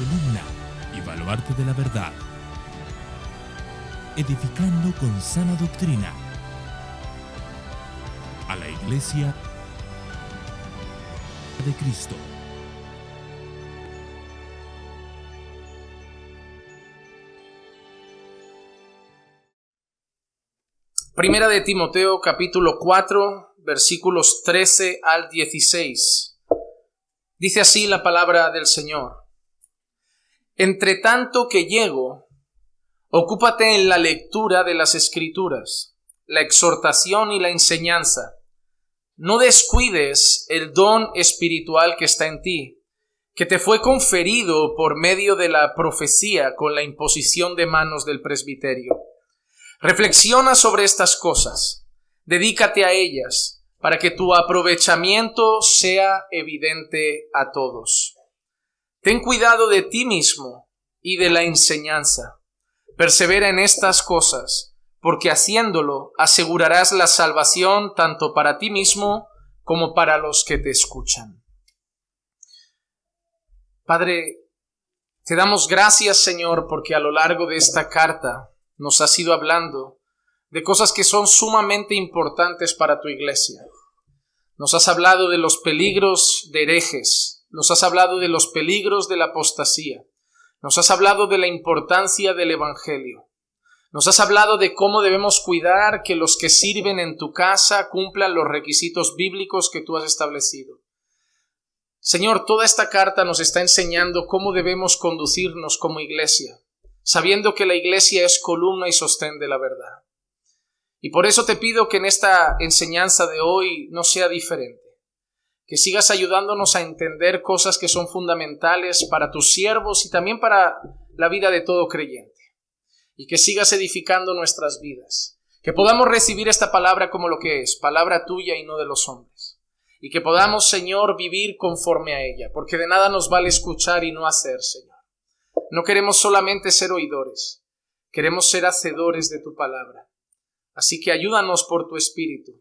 columna y baluarte de la verdad, edificando con sana doctrina a la Iglesia de Cristo. Primera de Timoteo, capítulo 4, versículos 13 al 16. Dice así la palabra del Señor. Entre tanto que llego, ocúpate en la lectura de las Escrituras, la exhortación y la enseñanza. No descuides el don espiritual que está en ti, que te fue conferido por medio de la profecía con la imposición de manos del presbiterio. Reflexiona sobre estas cosas, dedícate a ellas, para que tu aprovechamiento sea evidente a todos. Ten cuidado de ti mismo y de la enseñanza. Persevera en estas cosas, porque haciéndolo asegurarás la salvación tanto para ti mismo como para los que te escuchan. Padre, te damos gracias, Señor, porque a lo largo de esta carta nos has ido hablando de cosas que son sumamente importantes para tu iglesia. Nos has hablado de los peligros de herejes, nos has hablado de los peligros de la apostasía, nos has hablado de la importancia del evangelio, nos has hablado de cómo debemos cuidar que los que sirven en tu casa cumplan los requisitos bíblicos que tú has establecido. Señor, toda esta carta nos está enseñando cómo debemos conducirnos como iglesia, sabiendo que la iglesia es columna y sostén de la verdad. Y por eso te pido que en esta enseñanza de hoy no sea diferente, que sigas ayudándonos a entender cosas que son fundamentales para tus siervos y también para la vida de todo creyente, y que sigas edificando nuestras vidas, que podamos recibir esta palabra como lo que es, palabra tuya y no de los hombres, y que podamos, Señor, vivir conforme a ella, porque de nada nos vale escuchar y no hacer, Señor. No queremos solamente ser oidores, queremos ser hacedores de tu palabra. Así que ayúdanos por tu Espíritu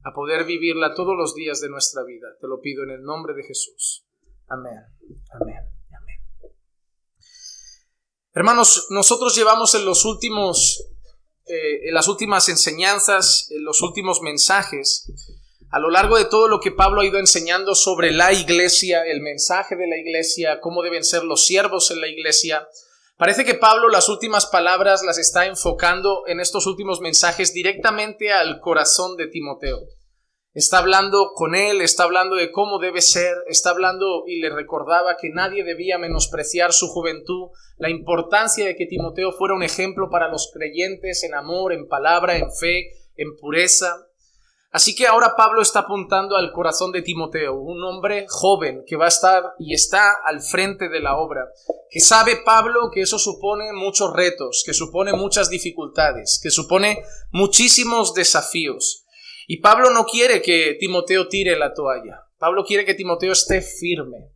a poder vivirla todos los días de nuestra vida. Te lo pido en el nombre de Jesús. Amén. Amén. Amén. Hermanos, nosotros llevamos en las últimas enseñanzas, en los últimos mensajes, a lo largo de todo lo que Pablo ha ido enseñando sobre la iglesia, el mensaje de la iglesia, cómo deben ser los siervos en la iglesia. Parece que Pablo las últimas palabras las está enfocando en estos últimos mensajes directamente al corazón de Timoteo. Está hablando con él, está hablando de cómo debe ser, está hablando y le recordaba que nadie debía menospreciar su juventud, la importancia de que Timoteo fuera un ejemplo para los creyentes en amor, en palabra, en fe, en pureza. Así que ahora Pablo está apuntando al corazón de Timoteo, un hombre joven que va a estar y está al frente de la obra, que sabe Pablo que eso supone muchos retos, que supone muchas dificultades, que supone muchísimos desafíos. Y Pablo no quiere que Timoteo tire la toalla, Pablo quiere que Timoteo esté firme.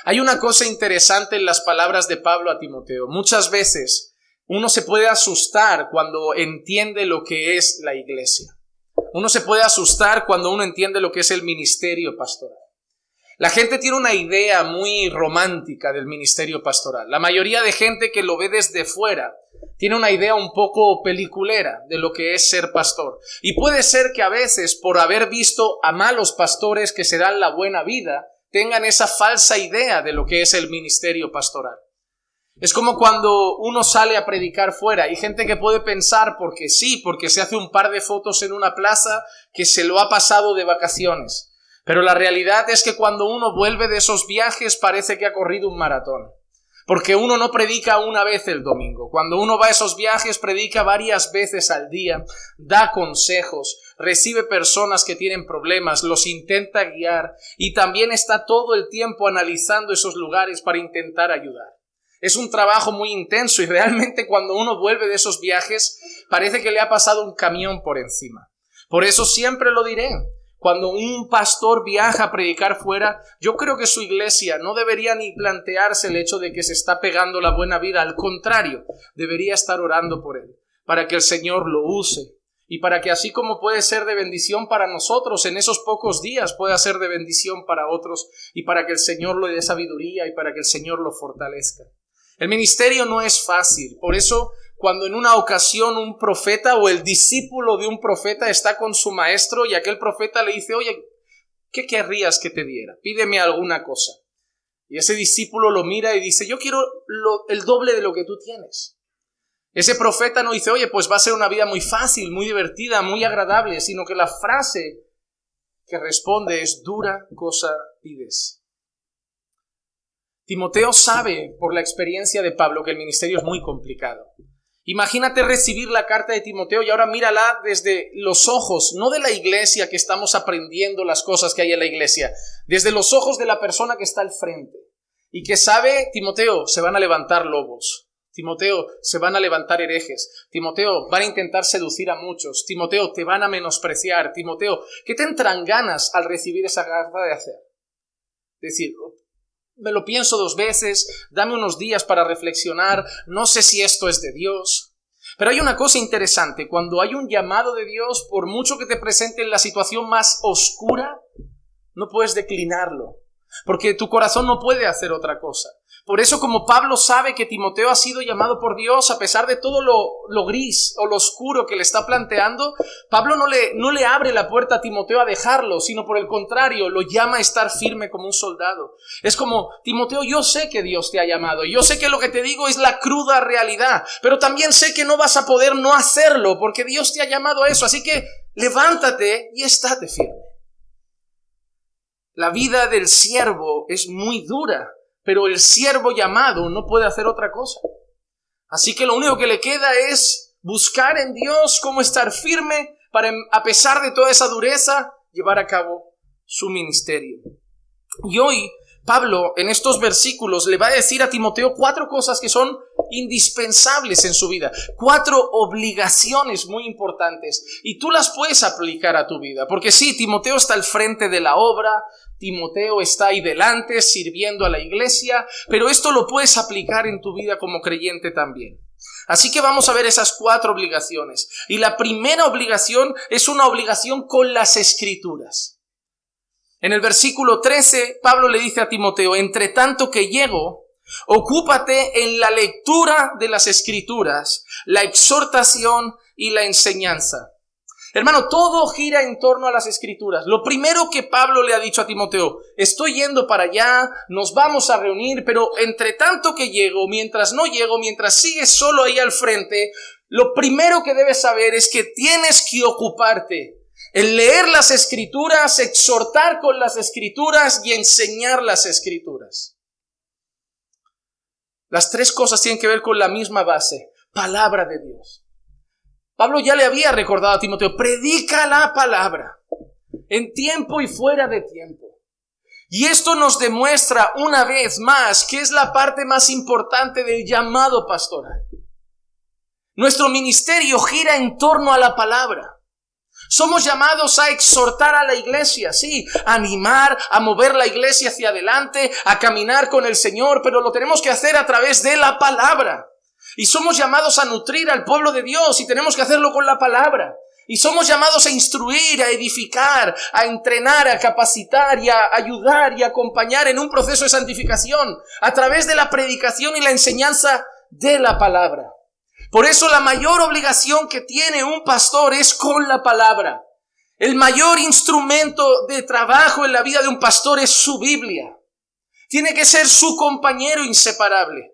Hay una cosa interesante en las palabras de Pablo a Timoteo. Muchas veces uno se puede asustar cuando entiende lo que es la iglesia. Uno se puede asustar cuando uno entiende lo que es el ministerio pastoral. La gente tiene una idea muy romántica del ministerio pastoral. La mayoría de gente que lo ve desde fuera tiene una idea un poco peliculera de lo que es ser pastor. Y puede ser que a veces, por haber visto a malos pastores que se dan la buena vida, tengan esa falsa idea de lo que es el ministerio pastoral. Es como cuando uno sale a predicar fuera. Hay gente que puede pensar porque se hace un par de fotos en una plaza, que se lo ha pasado de vacaciones. Pero la realidad es que cuando uno vuelve de esos viajes parece que ha corrido un maratón. Porque uno no predica una vez el domingo. Cuando uno va a esos viajes predica varias veces al día, da consejos, recibe personas que tienen problemas, los intenta guiar y también está todo el tiempo analizando esos lugares para intentar ayudar. Es un trabajo muy intenso y realmente cuando uno vuelve de esos viajes parece que le ha pasado un camión por encima. Por eso siempre lo diré, cuando un pastor viaja a predicar fuera, yo creo que su iglesia no debería ni plantearse el hecho de que se está pegando la buena vida. Al contrario, debería estar orando por él, para que el Señor lo use y para que así como puede ser de bendición para nosotros, en esos pocos días pueda ser de bendición para otros, y para que el Señor le dé sabiduría y para que el Señor lo fortalezca. El ministerio no es fácil, por eso cuando en una ocasión un profeta o el discípulo de un profeta está con su maestro y aquel profeta le dice: oye, ¿qué querrías que te diera? Pídeme alguna cosa. Y ese discípulo lo mira y dice: yo quiero el doble de lo que tú tienes. Ese profeta no dice: oye, pues va a ser una vida muy fácil, muy divertida, muy agradable, sino que la frase que responde es: dura cosa pides. Timoteo sabe por la experiencia de Pablo que el ministerio es muy complicado. Imagínate recibir la carta de Timoteo y ahora mírala desde los ojos, no de la iglesia que estamos aprendiendo las cosas que hay en la iglesia, desde los ojos de la persona que está al frente y que sabe: Timoteo, se van a levantar lobos. Timoteo, se van a levantar herejes. Timoteo, van a intentar seducir a muchos. Timoteo, te van a menospreciar. Timoteo, ¿qué te entran ganas al recibir esa carta de hacer? Decir: me lo pienso 2 veces, dame unos días para reflexionar, no sé si esto es de Dios. Pero hay una cosa interesante: cuando hay un llamado de Dios, por mucho que te presente en la situación más oscura, no puedes declinarlo, porque tu corazón no puede hacer otra cosa. Por eso, como Pablo sabe que Timoteo ha sido llamado por Dios, a pesar de todo lo gris o lo oscuro que le está planteando, Pablo no le abre la puerta a Timoteo a dejarlo, sino por el contrario, lo llama a estar firme como un soldado. Es como: Timoteo, yo sé que Dios te ha llamado, yo sé que lo que te digo es la cruda realidad, pero también sé que no vas a poder no hacerlo, porque Dios te ha llamado a eso, así que levántate y estate firme. La vida del siervo es muy dura, pero el siervo llamado no puede hacer otra cosa. Así que lo único que le queda es buscar en Dios cómo estar firme para, a pesar de toda esa dureza, llevar a cabo su ministerio. Y hoy Pablo en estos versículos le va a decir a Timoteo 4 cosas que son indispensables en su vida, 4 obligaciones muy importantes, y tú las puedes aplicar a tu vida, porque sí, Timoteo está al frente de la obra, Timoteo está ahí delante sirviendo a la iglesia, pero esto lo puedes aplicar en tu vida como creyente también. Así que vamos a ver esas 4 obligaciones. Y la primera obligación es una obligación con las Escrituras. En el versículo 13, Pablo le dice a Timoteo: entre tanto que llego, ocúpate en la lectura de las Escrituras, la exhortación y la enseñanza. Hermano, todo gira en torno a las Escrituras. Lo primero que Pablo le ha dicho a Timoteo: estoy yendo para allá, nos vamos a reunir, pero entre tanto que llego, mientras no llego, mientras sigues solo ahí al frente, lo primero que debes saber es que tienes que ocuparte en leer las Escrituras, exhortar con las Escrituras y enseñar las Escrituras. Las 3 cosas tienen que ver con la misma base: palabra de Dios. Pablo ya le había recordado a Timoteo: predica la palabra en tiempo y fuera de tiempo. Y esto nos demuestra una vez más que es la parte más importante del llamado pastoral. Nuestro ministerio gira en torno a la palabra. Somos llamados a exhortar a la iglesia, sí, a animar, a mover la iglesia hacia adelante, a caminar con el Señor, pero lo tenemos que hacer a través de la palabra. Y somos llamados a nutrir al pueblo de Dios y tenemos que hacerlo con la palabra. Y somos llamados a instruir, a edificar, a entrenar, a capacitar y a ayudar y a acompañar en un proceso de santificación a través de la predicación y la enseñanza de la palabra. Por eso la mayor obligación que tiene un pastor es con la palabra. El mayor instrumento de trabajo en la vida de un pastor es su Biblia. Tiene que ser su compañero inseparable.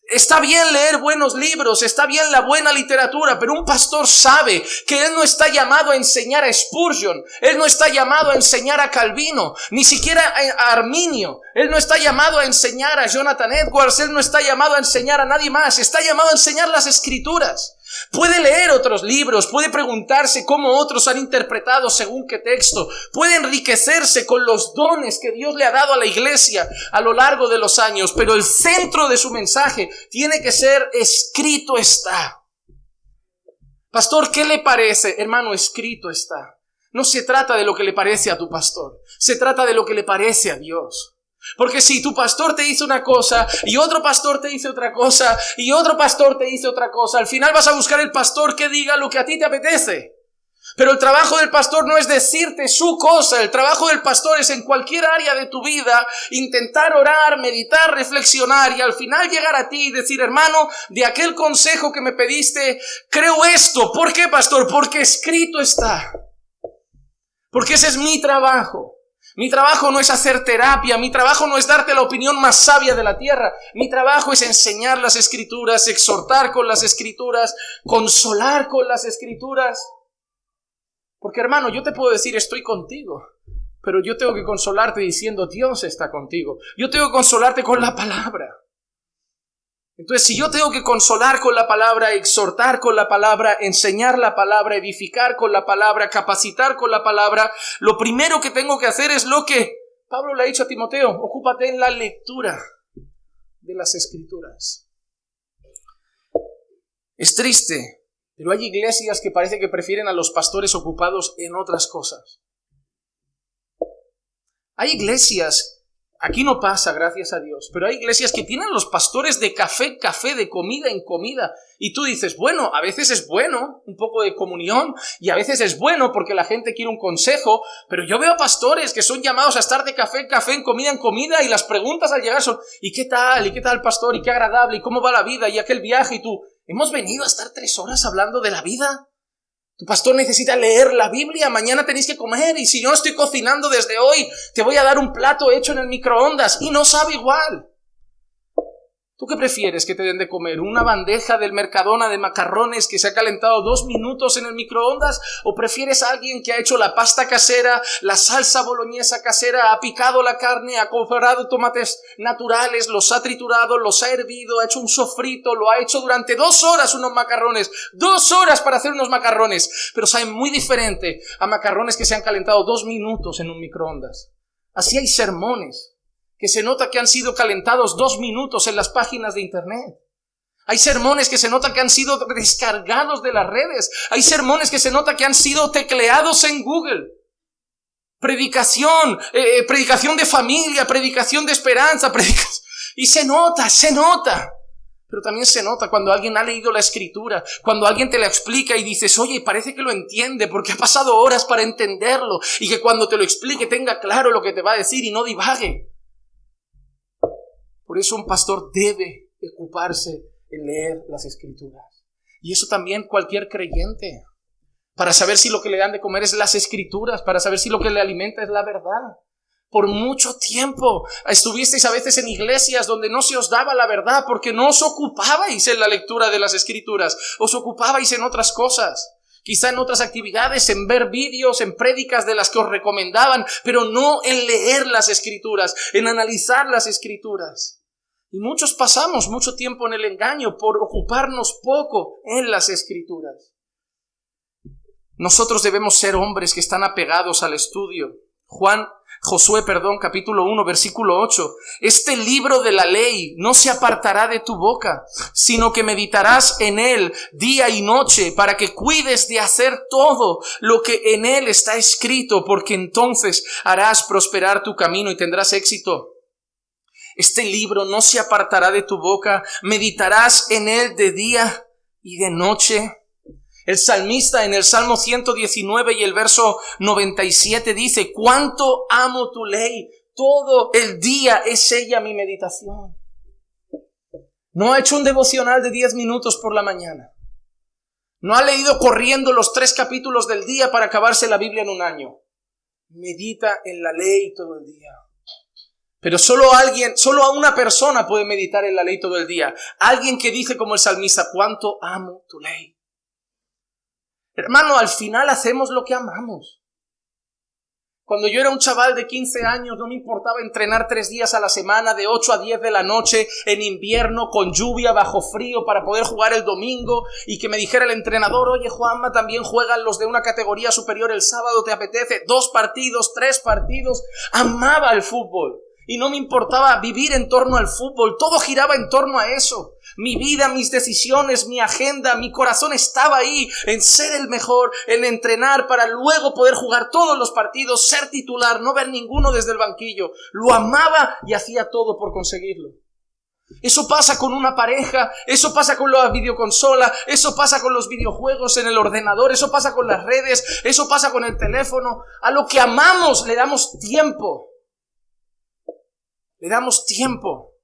Está bien leer buenos libros, está bien la buena literatura, pero un pastor sabe que él no está llamado a enseñar a Spurgeon, él no está llamado a enseñar a Calvino, ni siquiera a Arminio, él no está llamado a enseñar a Jonathan Edwards, él no está llamado a enseñar a nadie más, está llamado a enseñar las Escrituras. Puede leer otros libros, puede preguntarse cómo otros han interpretado según qué texto, puede enriquecerse con los dones que Dios le ha dado a la iglesia a lo largo de los años, pero el centro de su mensaje tiene que ser: escrito está. Pastor, ¿qué le parece? Hermano, escrito está. No se trata de lo que le parece a tu pastor, se trata de lo que le parece a Dios. Porque si tu pastor te dice una cosa y otro pastor te dice otra cosa y otro pastor te dice otra cosa, al final vas a buscar el pastor que diga lo que a ti te apetece. Pero el trabajo del pastor no es decirte su cosa. El trabajo del pastor es en cualquier área de tu vida intentar orar, meditar, reflexionar y al final llegar a ti y decir: hermano, de aquel consejo que me pediste, creo esto. ¿Por qué, pastor? Porque escrito está. Porque ese es mi trabajo. Mi trabajo no es hacer terapia, mi trabajo no es darte la opinión más sabia de la tierra. Mi trabajo es enseñar las Escrituras, exhortar con las Escrituras, consolar con las Escrituras. Porque, hermano, yo te puedo decir estoy contigo, pero yo tengo que consolarte diciendo Dios está contigo. Yo tengo que consolarte con la palabra. Entonces, si yo tengo que consolar con la palabra, exhortar con la palabra, enseñar la palabra, edificar con la palabra, capacitar con la palabra, lo primero que tengo que hacer es lo que Pablo le ha dicho a Timoteo: ocúpate en la lectura de las Escrituras. Es triste, pero hay iglesias que parece que prefieren a los pastores ocupados en otras cosas. Hay iglesias, aquí no pasa, gracias a Dios, pero hay iglesias que tienen a los pastores de café en café, de comida en comida. Y tú dices, bueno, a veces es bueno un poco de comunión y a veces es bueno porque la gente quiere un consejo, pero yo veo pastores que son llamados a estar de café en comida y las preguntas al llegar son: ¿y qué tal? ¿Y qué tal, pastor? ¿Y qué agradable? ¿Y cómo va la vida? ¿Y aquel viaje? Y tú: ¿hemos venido a estar 3 horas hablando de la vida? Tu pastor necesita leer la Biblia, mañana tenéis que comer y si yo no estoy cocinando desde hoy, te voy a dar un plato hecho en el microondas y no sabe igual. ¿Tú qué prefieres que te den de comer? ¿Una bandeja del Mercadona de macarrones que se ha calentado 2 minutos en el microondas? ¿O prefieres a alguien que ha hecho la pasta casera, la salsa boloñesa casera, ha picado la carne, ha comprado tomates naturales, los ha triturado, los ha hervido, ha hecho un sofrito, lo ha hecho durante 2 horas unos macarrones? 2 horas para hacer unos macarrones, pero saben muy diferente a macarrones que se han calentado 2 minutos en un microondas. Así hay sermones que se nota que han sido calentados 2 minutos en las páginas de internet. Hay sermones que se nota que han sido descargados de las redes. Hay sermones que se nota que han sido tecleados en Google. Predicación de familia, predicación de esperanza, y se nota. Pero también se nota cuando alguien ha leído la Escritura, cuando alguien te la explica y dices: oye, parece que lo entiende porque ha pasado horas para entenderlo, y que cuando te lo explique tenga claro lo que te va a decir y no divague. Por eso un pastor debe ocuparse en leer las Escrituras. Y eso también cualquier creyente. Para saber si lo que le dan de comer es las Escrituras, para saber si lo que le alimenta es la verdad. Por mucho tiempo estuvisteis a veces en iglesias donde no se os daba la verdad porque no os ocupabais en la lectura de las Escrituras, os ocupabais en otras cosas. Quizá en otras actividades, en ver vídeos, en prédicas de las que os recomendaban, pero no en leer las Escrituras, en analizar las Escrituras. Y muchos pasamos mucho tiempo en el engaño por ocuparnos poco en las Escrituras. Nosotros debemos ser hombres que están apegados al estudio. Josué, capítulo 1, versículo 8. Este libro de la ley no se apartará de tu boca, sino que meditarás en él día y noche, para que cuides de hacer todo lo que en él está escrito, porque entonces harás prosperar tu camino y tendrás éxito. Este libro no se apartará de tu boca, meditarás en él de día y de noche. El salmista en el Salmo 119 y el verso 97 dice: cuánto amo tu ley, todo el día es ella mi meditación. No ha hecho un devocional de 10 minutos por la mañana. No ha leído corriendo los 3 capítulos del día para acabarse la Biblia en un año. Medita en la ley todo el día. Pero solo a una persona puede meditar en la ley todo el día. Alguien que dice como el salmista: cuánto amo tu ley. Hermano, al final hacemos lo que amamos. Cuando yo era un chaval de 15 años, no me importaba entrenar 3 días a la semana, de 8 a 10 de la noche, en invierno, con lluvia, bajo frío, para poder jugar el domingo, y que me dijera el entrenador: oye, Juanma, también juegan los de una categoría superior el sábado, ¿te apetece? 2 partidos, 3 partidos. Amaba el fútbol. Y no me importaba vivir en torno al fútbol, todo giraba en torno a eso. Mi vida, mis decisiones, mi agenda, mi corazón estaba ahí, en ser el mejor, en entrenar para luego poder jugar todos los partidos, ser titular, no ver ninguno desde el banquillo. Lo amaba y hacía todo por conseguirlo. Eso pasa con una pareja, eso pasa con la videoconsola, eso pasa con los videojuegos en el ordenador, eso pasa con las redes, eso pasa con el teléfono. A lo que amamos le damos tiempo. Le damos tiempo.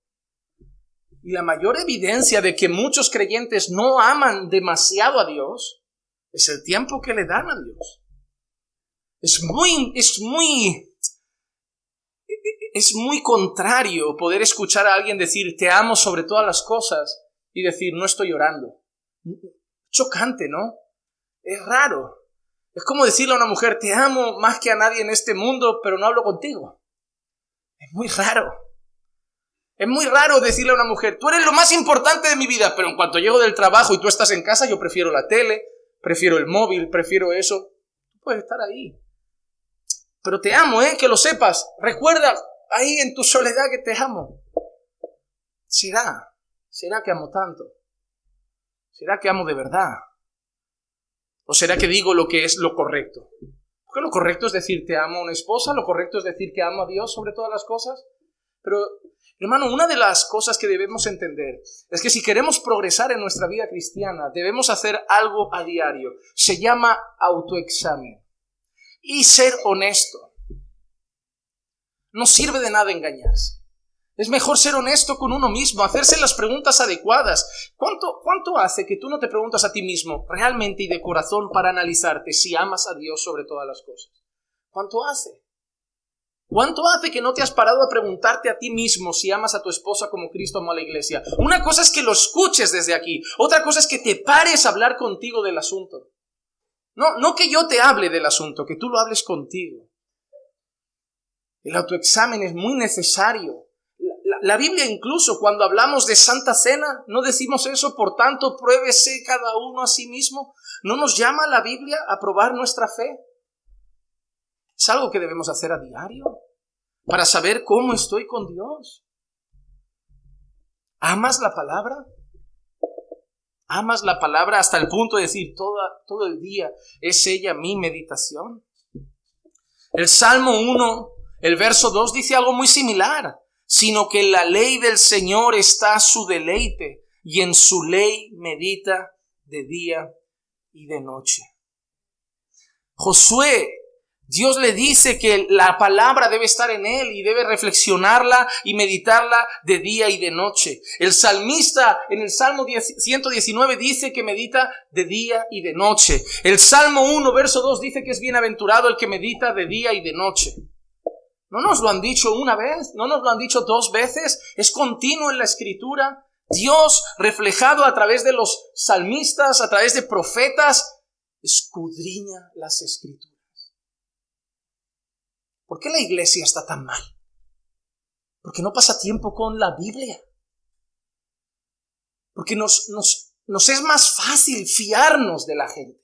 Y la mayor evidencia de que muchos creyentes no aman demasiado a Dios es el tiempo que le dan a Dios. Es muy contrario poder escuchar a alguien decir te amo sobre todas las cosas y decir no estoy orando. Chocante, ¿no? Es raro. Es como decirle a una mujer te amo más que a nadie en este mundo, pero no hablo contigo. Es muy raro. Es muy raro decirle a una mujer tú eres lo más importante de mi vida, pero en cuanto llego del trabajo y tú estás en casa, yo prefiero la tele, prefiero el móvil, prefiero eso. Tú puedes estar ahí. Pero te amo, que lo sepas. Recuerda ahí en tu soledad que te amo. ¿Será que amo tanto? ¿Será que amo de verdad? ¿O será que digo lo que es lo correcto? Porque lo correcto es decir te amo a una esposa, lo correcto es decir que amo a Dios sobre todas las cosas. Pero, hermano, una de las cosas que debemos entender es que si queremos progresar en nuestra vida cristiana, debemos hacer algo a diario. Se llama autoexamen. Y ser honesto. No sirve de nada engañarse. Es mejor ser honesto con uno mismo, hacerse las preguntas adecuadas. ¿Cuánto hace que tú no te preguntas a ti mismo realmente y de corazón para analizarte si amas a Dios sobre todas las cosas? ¿Cuánto hace? ¿Cuánto hace que no te has parado a preguntarte a ti mismo si amas a tu esposa como Cristo amó a la iglesia? Una cosa es que lo escuches desde aquí, otra cosa es que te pares a hablar contigo del asunto. No que yo te hable del asunto, que tú lo hables contigo. El autoexamen es muy necesario. La Biblia incluso cuando hablamos de Santa Cena, no decimos eso, por tanto pruébese cada uno a sí mismo. ¿No nos llama la Biblia a probar nuestra fe? Es algo que debemos hacer a diario para saber cómo estoy con Dios. ¿Amas la palabra? ¿Amas la palabra hasta el punto de decir todo el día es ella mi meditación? El Salmo 1, el verso 2 dice algo muy similar, sino que en la ley del Señor está su deleite y en su ley medita de día y de noche. Josué, Dios le dice que la palabra debe estar en él y debe reflexionarla y meditarla de día y de noche. El salmista en el Salmo 119 dice que medita de día y de noche. El Salmo 1, verso 2 dice que es bienaventurado el que medita de día y de noche. ¿No nos lo han dicho una vez? ¿No nos lo han dicho 2 veces? Es continuo en la Escritura. Dios, reflejado a través de los salmistas, a través de profetas, escudriña las Escrituras. ¿Por qué la iglesia está tan mal? Porque no pasa tiempo con la Biblia. Porque nos es más fácil fiarnos de la gente.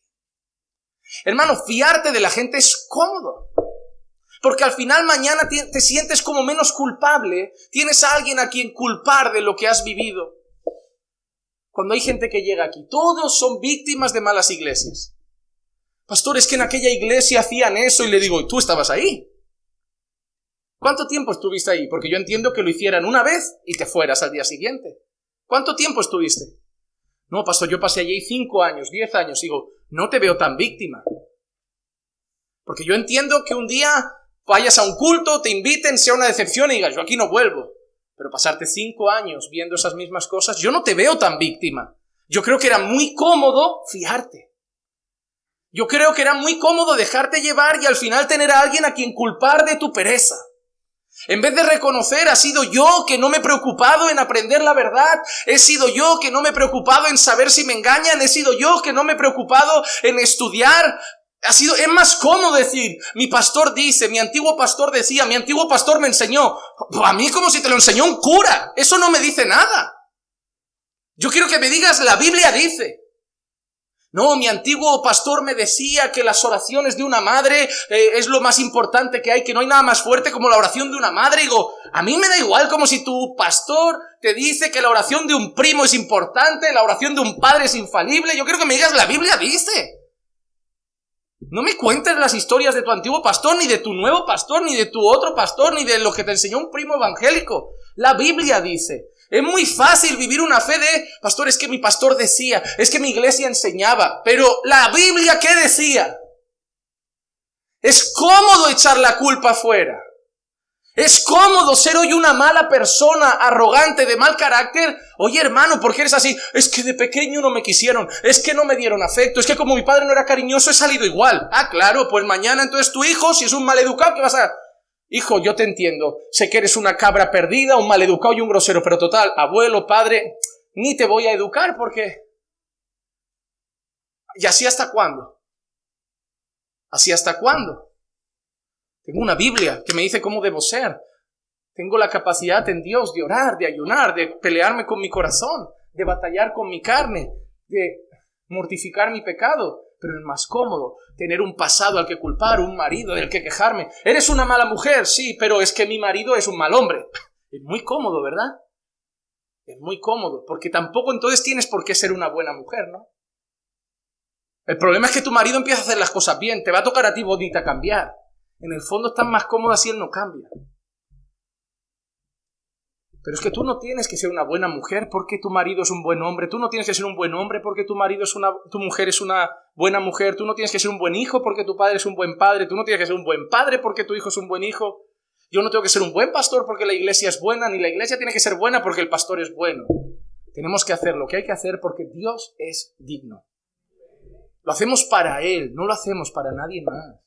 Hermano, fiarte de la gente es cómodo. Porque al final mañana te sientes como menos culpable. Tienes a alguien a quien culpar de lo que has vivido. Cuando hay gente que llega aquí, todos son víctimas de malas iglesias. Pastor, es que en aquella iglesia hacían eso y le digo, ¿tú estabas ahí? ¿Cuánto tiempo estuviste ahí? Porque yo entiendo que lo hicieran una vez y te fueras al día siguiente. ¿Cuánto tiempo estuviste? No, pastor, yo pasé allí 5 años, 10 años. Digo, no te veo tan víctima. Porque yo entiendo que un día vayas a un culto, te inviten, sea una decepción y digas, yo aquí no vuelvo. Pero pasarte 5 años viendo esas mismas cosas, yo no te veo tan víctima. Yo creo que era muy cómodo fiarte. Yo creo que era muy cómodo dejarte llevar y al final tener a alguien a quien culpar de tu pereza. En vez de reconocer, ha sido yo que no me he preocupado en aprender la verdad, he sido yo que no me he preocupado en saber si me engañan, he sido yo que no me he preocupado en estudiar. Es más cómodo decir, mi pastor dice, mi antiguo pastor decía, mi antiguo pastor me enseñó. A mí como si te lo enseñó un cura, eso no me dice nada. Yo quiero que me digas, la Biblia dice. No, mi antiguo pastor me decía que las oraciones de una madre es lo más importante que hay, que no hay nada más fuerte como la oración de una madre. Y digo, a mí me da igual como si tu pastor te dice que la oración de un primo es importante, la oración de un padre es infalible. Yo quiero que me digas, la Biblia dice. No me cuentes las historias de tu antiguo pastor, ni de tu nuevo pastor, ni de tu otro pastor, ni de lo que te enseñó un primo evangélico. La Biblia dice. Es muy fácil vivir una fe de, pastor, es que mi pastor decía, es que mi iglesia enseñaba, pero la Biblia, ¿qué decía? Es cómodo echar la culpa afuera. Es cómodo ser hoy una mala persona, arrogante, de mal carácter. Oye, hermano, ¿por qué eres así? Es que de pequeño no me quisieron, es que no me dieron afecto, es que como mi padre no era cariñoso he salido igual. Ah, claro, pues mañana entonces tu hijo, si es un maleducado, ¿qué vas a...? Hijo, yo te entiendo, sé que eres una cabra perdida, un maleducado y un grosero, pero total, abuelo, padre, ni te voy a educar porque... ¿Y así hasta cuándo? ¿Así hasta cuándo? Tengo una Biblia que me dice cómo debo ser. Tengo la capacidad en Dios de orar, de ayunar, de pelearme con mi corazón, de batallar con mi carne, de mortificar mi pecado. Pero es más cómodo tener un pasado al que culpar, un marido del que quejarme. Eres una mala mujer, sí, pero es que mi marido es un mal hombre. Es muy cómodo, ¿verdad? Es muy cómodo, porque tampoco entonces tienes por qué ser una buena mujer, ¿no? El problema es que tu marido empieza a hacer las cosas bien, te va a tocar a ti, bonita, cambiar. En el fondo estás más cómoda si él no cambia. Pero es que tú no tienes que ser una buena mujer porque tu marido es un buen hombre. Tú no tienes que ser un buen hombre porque tu mujer es una buena mujer. Tú no tienes que ser un buen hijo porque tu padre es un buen padre. Tú no tienes que ser un buen padre porque tu hijo es un buen hijo. Yo no tengo que ser un buen pastor porque la iglesia es buena, ni la iglesia tiene que ser buena porque el pastor es bueno. Tenemos que hacer lo que hay que hacer porque Dios es digno. Lo hacemos para Él, no lo hacemos para nadie más.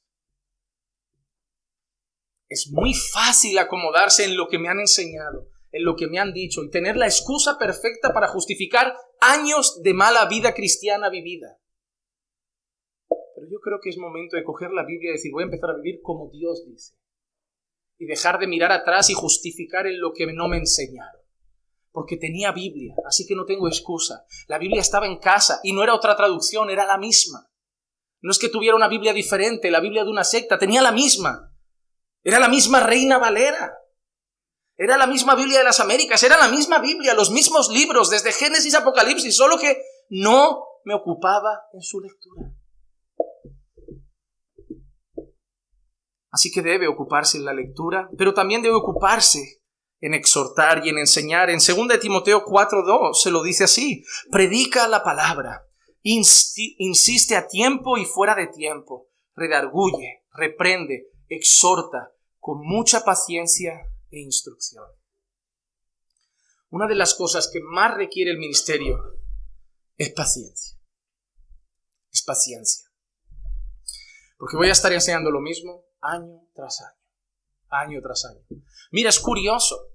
Es muy fácil acomodarse en lo que me han enseñado, en lo que me han dicho y tener la excusa perfecta para justificar años de mala vida cristiana vivida. Pero yo creo que es momento de coger la Biblia y decir, voy a empezar a vivir como Dios dice. Y dejar de mirar atrás y justificar en lo que no me enseñaron. Porque tenía Biblia, así que no tengo excusa. La Biblia estaba en casa y no era otra traducción, era la misma. No es que tuviera una Biblia diferente, la Biblia de una secta, tenía la misma. Era la misma Reina Valera. Era la misma Biblia de las Américas, era la misma Biblia, los mismos libros, desde Génesis a Apocalipsis, solo que no me ocupaba en su lectura. Así que debe ocuparse en la lectura, pero también debe ocuparse en exhortar y en enseñar. En 2 Timoteo 4:2 se lo dice así: predica la palabra, insiste a tiempo y fuera de tiempo, redarguye, reprende, exhorta con mucha paciencia e instrucción. Una de las cosas que más requiere el ministerio es paciencia. Es paciencia. Porque voy a estar enseñando lo mismo año tras año. Año tras año. Mira, es curioso.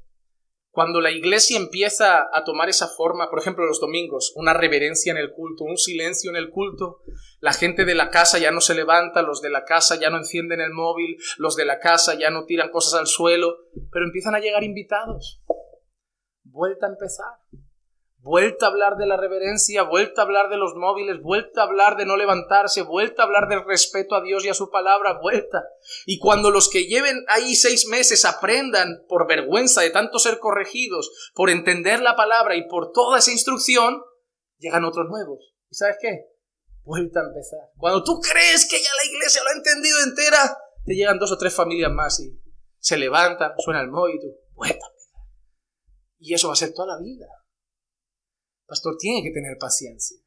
Cuando la iglesia empieza a tomar esa forma, por ejemplo, los domingos, una reverencia en el culto, un silencio en el culto, la gente de la casa ya no se levanta, los de la casa ya no encienden el móvil, los de la casa ya no tiran cosas al suelo, pero empiezan a llegar invitados. Vuelta a empezar. Vuelta a hablar de la reverencia, vuelta a hablar de los móviles, vuelta a hablar de no levantarse, vuelta a hablar del respeto a Dios y a su palabra, vuelta. Y cuando los que lleven ahí 6 meses aprendan por vergüenza de tanto ser corregidos, por entender la palabra y por toda esa instrucción, llegan otros nuevos. ¿Y sabes qué? Vuelta a empezar. Cuando tú crees que ya la iglesia lo ha entendido entera, te llegan 2 o 3 familias más y se levantan, suena el móvil y tú, vuelta a empezar. Y eso va a ser toda la vida. Pastor, tiene que tener paciencia.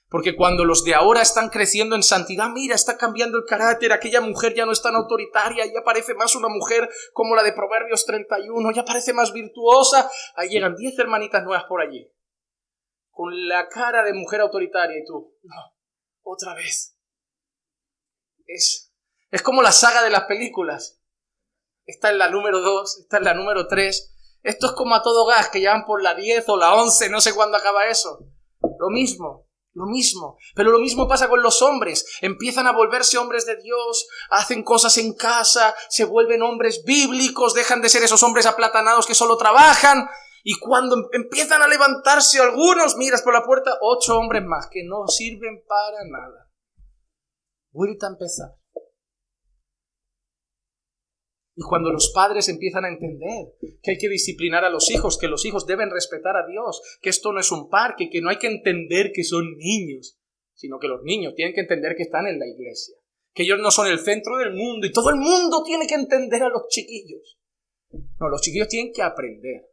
Porque cuando los de ahora están creciendo en santidad, mira, está cambiando el carácter, aquella mujer ya no es tan autoritaria, ya parece más una mujer como la de Proverbios 31, ya parece más virtuosa. Ahí llegan 10 hermanitas nuevas por allí, con la cara de mujer autoritaria y tú, no, otra vez. Es como la saga de las películas. Esta es la número 2, esta es la número 3. Esto es como a todo gas, que ya van por la 10 o la 11, no sé cuándo acaba eso. Lo mismo. Pero lo mismo pasa con los hombres. Empiezan a volverse hombres de Dios, hacen cosas en casa, se vuelven hombres bíblicos, dejan de ser esos hombres aplatanados que solo trabajan. Y cuando empiezan a levantarse algunos, miras por la puerta, 8 hombres más que no sirven para nada. Vuelta a empezar. Y cuando los padres empiezan a entender que hay que disciplinar a los hijos, que los hijos deben respetar a Dios, que esto no es un parque, que no hay que entender que son niños, sino que los niños tienen que entender que están en la iglesia, que ellos no son el centro del mundo y todo el mundo tiene que entender a los chiquillos. No, los chiquillos tienen que aprender.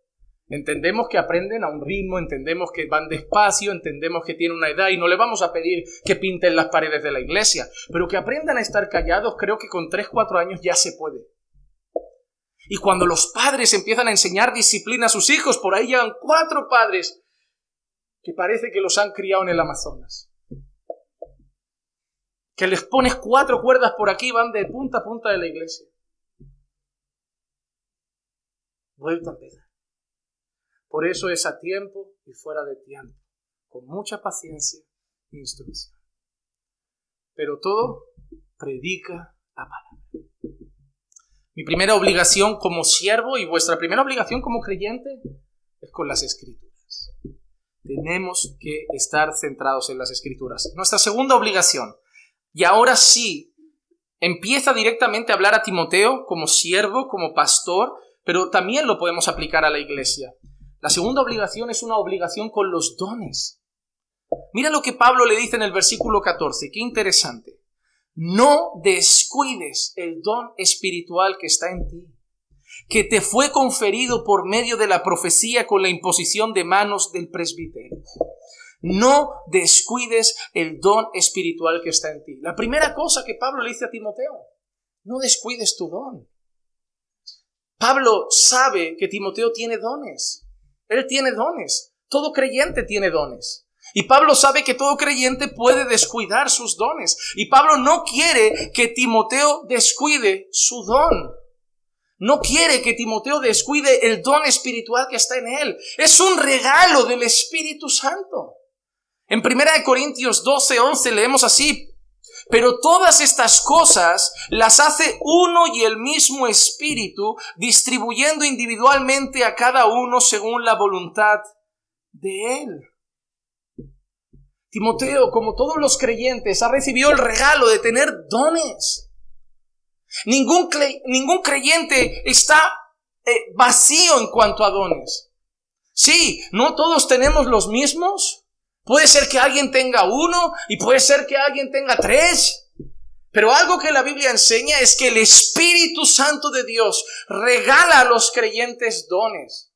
Entendemos que aprenden a un ritmo, entendemos que van despacio, entendemos que tienen una edad y no le vamos a pedir que pinten las paredes de la iglesia, pero que aprendan a estar callados, creo que con 3, 4 años ya se puede. Y cuando los padres empiezan a enseñar disciplina a sus hijos, por ahí llegan 4 padres que parece que los han criado en el Amazonas. Que les pones 4 cuerdas por aquí y van de punta a punta de la iglesia. Vuelta a empezar. Por eso es a tiempo y fuera de tiempo, con mucha paciencia e instrucción. Pero todo predica la palabra. Mi primera obligación como siervo y vuestra primera obligación como creyente es con las Escrituras. Tenemos que estar centrados en las Escrituras. Nuestra segunda obligación, y ahora sí, empieza directamente a hablar a Timoteo como siervo, como pastor, pero también lo podemos aplicar a la iglesia. La segunda obligación es una obligación con los dones. Mira lo que Pablo le dice en el versículo 14, qué interesante. No descuides el don espiritual que está en ti, que te fue conferido por medio de la profecía con la imposición de manos del presbiterio. No descuides el don espiritual que está en ti. La primera cosa que Pablo le dice a Timoteo, no descuides tu don. Pablo sabe que Timoteo tiene dones. Él tiene dones. Todo creyente tiene dones. Y Pablo sabe que todo creyente puede descuidar sus dones. Y Pablo no quiere que Timoteo descuide su don. No quiere que Timoteo descuide el don espiritual que está en él. Es un regalo del Espíritu Santo. En 1 Corintios 12:11 leemos así: pero todas estas cosas las hace uno y el mismo Espíritu, distribuyendo individualmente a cada uno según la voluntad de Él. Timoteo, como todos los creyentes, ha recibido el regalo de tener dones. Ningún creyente está vacío en cuanto a dones. Sí, no todos tenemos los mismos. Puede ser que alguien tenga 1 y puede ser que alguien tenga 3. Pero algo que la Biblia enseña es que el Espíritu Santo de Dios regala a los creyentes dones.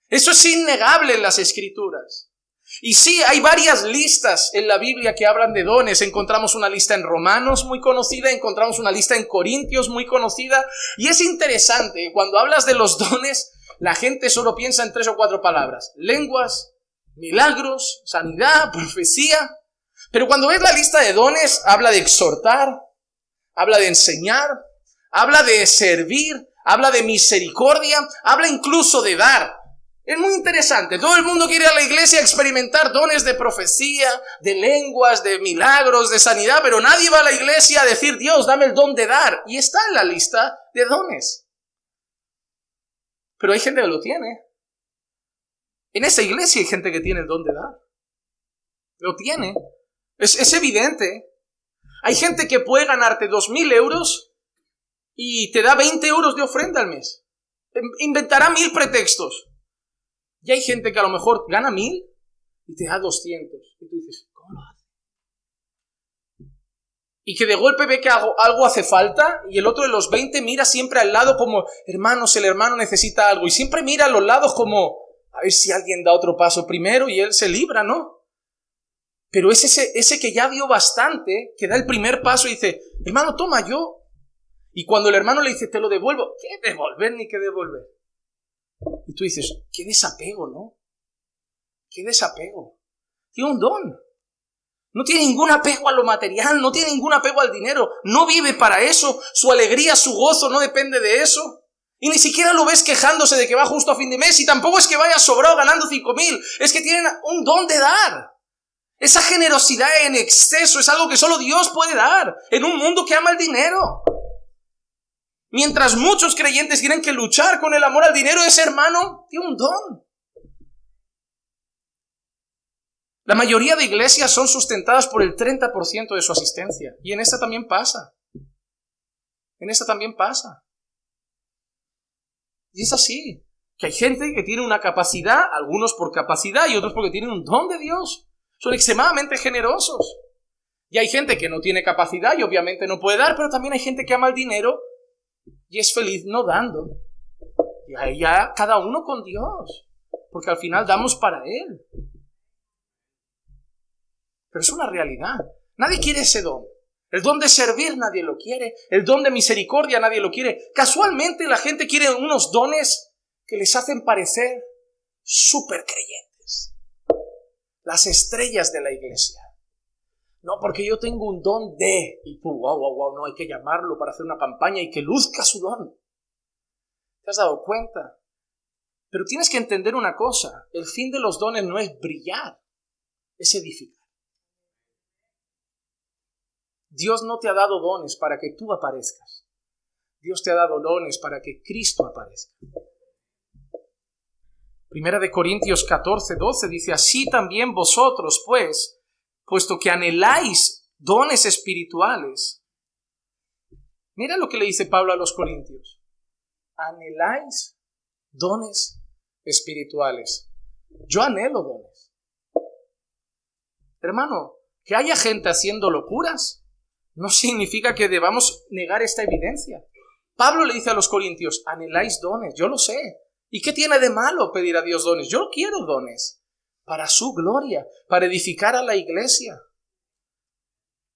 Eso es innegable en las Escrituras. Y sí, hay varias listas en la Biblia que hablan de dones. Encontramos una lista en Romanos muy conocida, encontramos una lista en Corintios muy conocida. Y es interesante, cuando hablas de los dones, la gente solo piensa en 3 o 4 palabras: lenguas, milagros, sanidad, profecía. Pero cuando ves la lista de dones, habla de exhortar, habla de enseñar, habla de servir, habla de misericordia, habla incluso de dar. Es muy interesante. Todo el mundo quiere ir a la iglesia a experimentar dones de profecía, de lenguas, de milagros, de sanidad, pero nadie va a la iglesia a decir: Dios, dame el don de dar. Y está en la lista de dones. Pero hay gente que lo tiene. En esa iglesia hay gente que tiene el don de dar. Lo tiene. Es evidente. Hay gente que puede ganarte 2.000 euros y te da 20 euros de ofrenda al mes. Inventará 1.000 pretextos. Y hay gente que a lo mejor gana 1.000 y te da 200. Y tú dices: ¿cómo lo hace? Y que de golpe ve que algo hace falta y el otro de los 20 mira siempre al lado como: hermanos, el hermano necesita algo. Y siempre mira a los lados como: a ver si alguien da otro paso primero y él se libra, ¿no? Pero es ese que ya dio bastante, que da el primer paso y dice: hermano, toma, yo. Y cuando el hermano le dice: te lo devuelvo, ¿qué devolver ni qué devolver? Y tú dices: qué desapego, ¿no? Qué desapego. Tiene un don. No tiene ningún apego a lo material, no tiene ningún apego al dinero. No vive para eso. Su alegría, su gozo no depende de eso. Y ni siquiera lo ves quejándose de que va justo a fin de mes. Y tampoco es que vaya sobrado ganando 5.000. Es que tienen un don de dar. Esa generosidad en exceso es algo que solo Dios puede dar en un mundo que ama el dinero. Mientras muchos creyentes tienen que luchar con el amor al dinero, ese hermano tiene un don. La mayoría de iglesias son sustentadas por el 30% de su asistencia. Y en esta también pasa. En esta también pasa. Y es así, que hay gente que tiene una capacidad, algunos por capacidad y otros porque tienen un don de Dios. Son extremadamente generosos. Y hay gente que no tiene capacidad y obviamente no puede dar, pero también hay gente que ama el dinero y es feliz no dando. Y Y ahí ya cada uno con Dios, porque al final damos para Él. Pero es una realidad. Nadie quiere ese don. El don de servir nadie lo quiere. El don de misericordia nadie lo quiere. Casualmente la gente quiere unos dones que les hacen parecer súper creyentes. Las estrellas de la iglesia. No, porque yo tengo un don de... Y tú, wow, no hay que llamarlo para hacer una campaña y que luzca su don. ¿Te has dado cuenta? Pero tienes que entender una cosa. El fin de los dones no es brillar, es edificar. Dios no te ha dado dones para que tú aparezcas. Dios te ha dado dones para que Cristo aparezca. Primera de Corintios 14:12 dice, así también vosotros, pues, puesto que anheláis dones espirituales. Mira lo que le dice Pablo a los corintios. Anheláis dones espirituales. Yo anhelo dones. Hermano, que haya gente haciendo locuras no significa que debamos negar esta evidencia. Pablo le dice a los corintios, anheláis dones, yo lo sé. ¿Y qué tiene de malo pedir a Dios dones? Yo quiero dones para su gloria, para edificar a la iglesia.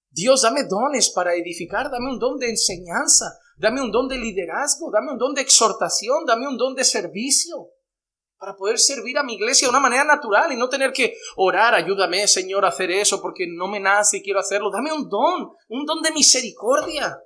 Dios, dame dones para edificar, dame un don de enseñanza, dame un don de liderazgo, dame un don de exhortación, dame un don de servicio, para poder servir a mi iglesia de una manera natural y no tener que orar, ayúdame, Señor, a hacer eso porque no me nace y quiero hacerlo. Dame un don de misericordia,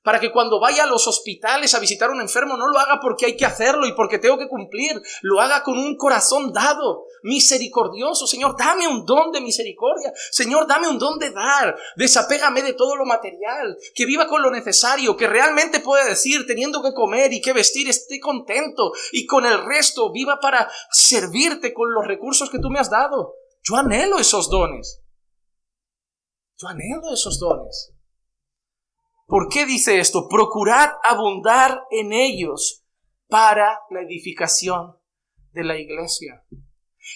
para que cuando vaya a los hospitales a visitar a un enfermo no lo haga porque hay que hacerlo y porque tengo que cumplir, lo haga con un corazón dado, misericordioso. Señor, dame un don de misericordia. Señor, dame un don de dar. Desapégame de todo lo material, que viva con lo necesario, que realmente pueda decir, teniendo que comer y que vestir, esté contento, y con el resto viva para servirte con los recursos que tú me has dado. Yo anhelo esos dones. Yo anhelo esos dones. ¿Por qué dice esto? Procurad abundar en ellos para la edificación de la iglesia.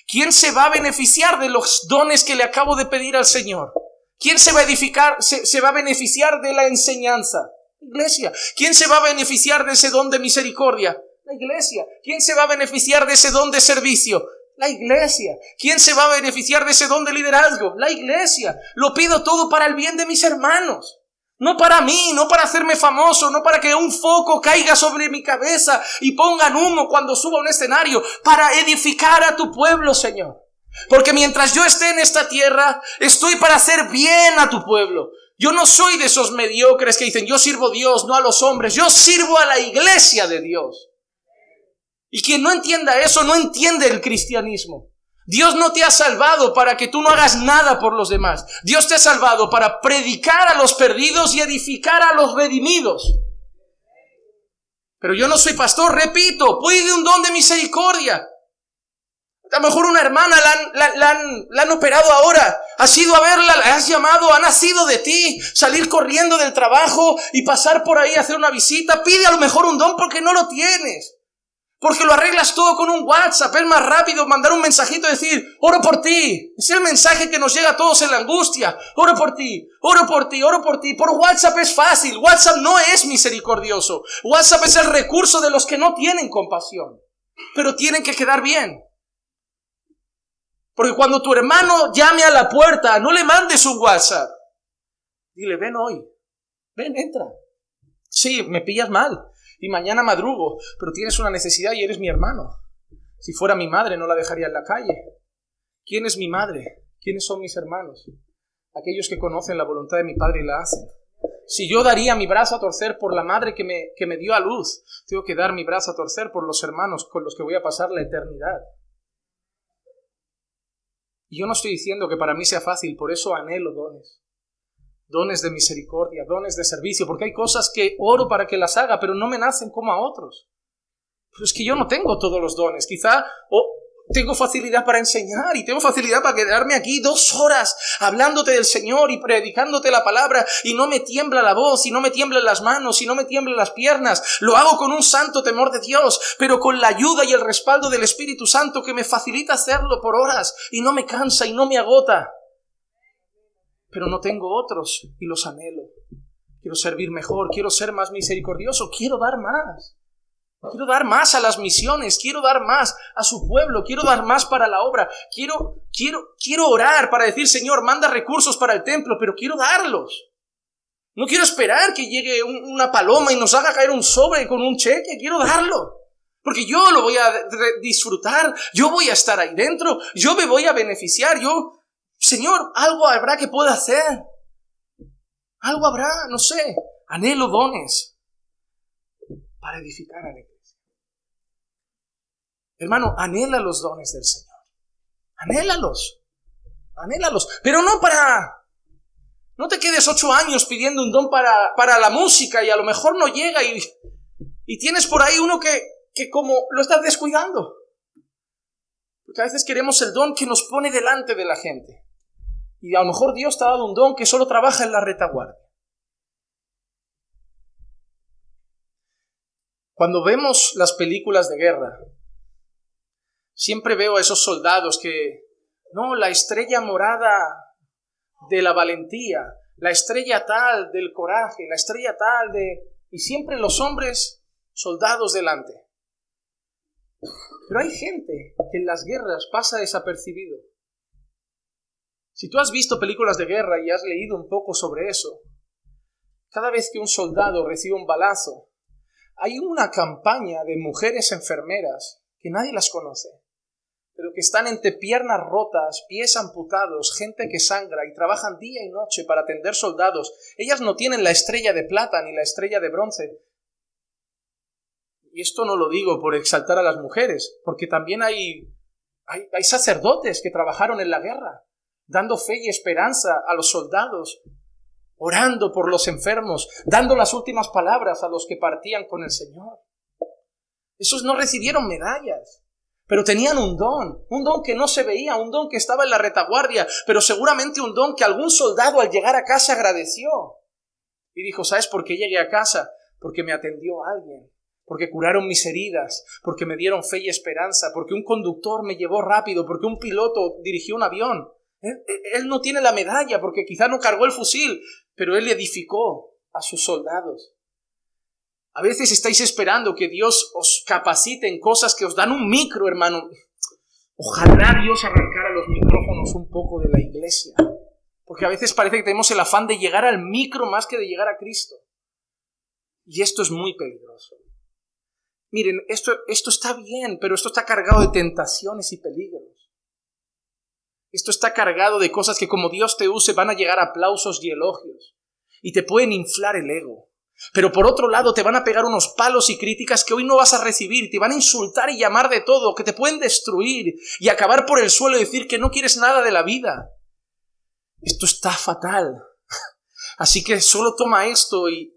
¿Quién se va a beneficiar de los dones que le acabo de pedir al Señor? ¿Quién se va a edificar, se va a beneficiar de la enseñanza? La iglesia. ¿Quién se va a beneficiar de ese don de misericordia? La iglesia. ¿Quién se va a beneficiar de ese don de servicio? La iglesia. ¿Quién se va a beneficiar de ese don de liderazgo? La iglesia. Lo pido todo para el bien de mis hermanos. No para mí, no para hacerme famoso, no para que un foco caiga sobre mi cabeza y pongan humo cuando suba a un escenario, para edificar a tu pueblo, Señor. Porque mientras yo esté en esta tierra, estoy para hacer bien a tu pueblo. Yo no soy de esos mediocres que dicen, yo sirvo a Dios, no a los hombres. Yo sirvo a la iglesia de Dios. Y quien no entienda eso, no entiende el cristianismo. Dios no te ha salvado para que tú no hagas nada por los demás. Dios te ha salvado para predicar a los perdidos y edificar a los redimidos. Pero yo no soy pastor, repito, pide un don de misericordia. A lo mejor una hermana la han operado ahora, has ido a verla, la has llamado, ha nacido de ti, salir corriendo del trabajo y pasar por ahí a hacer una visita. Pide a lo mejor un don porque no lo tienes. Porque lo arreglas todo con un WhatsApp. Es más rápido mandar un mensajito y decir, oro por ti. Es el mensaje que nos llega a todos en la angustia. Oro por ti, oro por ti, oro por ti. Por WhatsApp es fácil. WhatsApp no es misericordioso. WhatsApp es el recurso de los que no tienen compasión. Pero tienen que quedar bien. Porque cuando tu hermano llame a la puerta, no le mandes un WhatsApp. Dile, ven hoy. Ven, entra. Sí, me pillas mal. Y mañana madrugo, pero tienes una necesidad y eres mi hermano. Si fuera mi madre no la dejaría en la calle. ¿Quién es mi madre? ¿Quiénes son mis hermanos? Aquellos que conocen la voluntad de mi Padre y la hacen. Si yo daría mi brazo a torcer por la madre que me dio a luz, tengo que dar mi brazo a torcer por los hermanos con los que voy a pasar la eternidad. Y yo no estoy diciendo que para mí sea fácil, por eso anhelo dones. Dones de misericordia, dones de servicio, porque hay cosas que oro para que las haga, pero no me nacen como a otros. Pero es que yo no tengo todos los dones. Quizá tengo facilidad para enseñar y tengo facilidad para quedarme aquí 2 horas hablándote del Señor y predicándote la palabra y no me tiembla la voz, y no me tiemblan las manos, y no me tiemblan las piernas. Lo hago con un santo temor de Dios, pero con la ayuda y el respaldo del Espíritu Santo que me facilita hacerlo por horas y no me cansa y no me agota. Pero no tengo otros y los anhelo. Quiero servir mejor, quiero ser más misericordioso, quiero dar más. Quiero dar más a las misiones, quiero dar más a su pueblo, quiero dar más para la obra, quiero orar para decir, Señor, manda recursos para el templo, pero quiero darlos. No quiero esperar que llegue una paloma y nos haga caer un sobre con un cheque, quiero darlo. Porque yo lo voy a disfrutar, yo voy a estar ahí dentro, yo me voy a beneficiar, Señor, algo habrá que pueda hacer. Algo habrá, no sé, anhelo dones para edificar a la iglesia. Hermano, anhela los dones del Señor. Anhélalos. Pero no te quedes 8 años pidiendo un don para la música y a lo mejor no llega y tienes por ahí uno que como lo estás descuidando. Porque a veces queremos el don que nos pone delante de la gente. Y a lo mejor Dios te ha dado un don que solo trabaja en la retaguardia. Cuando vemos las películas de guerra, siempre veo a esos soldados la estrella morada de la valentía, la estrella tal del coraje, la estrella tal y siempre los hombres soldados delante. Pero hay gente que en las guerras pasa desapercibido. Si tú has visto películas de guerra y has leído un poco sobre eso, cada vez que un soldado recibe un balazo, hay una campaña de mujeres enfermeras que nadie las conoce, pero que están entre piernas rotas, pies amputados, gente que sangra y trabajan día y noche para atender soldados. Ellas no tienen la estrella de plata ni la estrella de bronce. Y esto no lo digo por exaltar a las mujeres, porque también hay sacerdotes que trabajaron en la guerra, dando fe y esperanza a los soldados, orando por los enfermos, dando las últimas palabras a los que partían con el Señor. Esos no recibieron medallas, pero tenían un don que no se veía, un don que estaba en la retaguardia, pero seguramente un don que algún soldado al llegar a casa agradeció. Y dijo, ¿sabes por qué llegué a casa? Porque me atendió alguien, porque curaron mis heridas, porque me dieron fe y esperanza, porque un conductor me llevó rápido, porque un piloto dirigió un avión. Él no tiene la medalla porque quizá no cargó el fusil, pero él edificó a sus soldados. A veces estáis esperando que Dios os capacite en cosas que os dan un micro, hermano. Ojalá Dios arrancara los micrófonos un poco de la iglesia, porque a veces parece que tenemos el afán de llegar al micro más que de llegar a Cristo. Y esto es muy peligroso. Miren, esto está bien, pero esto está cargado de tentaciones y peligros. Esto está cargado de cosas que como Dios te use van a llegar a aplausos y elogios y te pueden inflar el ego. Pero por otro lado te van a pegar unos palos y críticas que hoy no vas a recibir y te van a insultar y llamar de todo, que te pueden destruir y acabar por el suelo y decir que no quieres nada de la vida. Esto está fatal. Así que solo toma esto y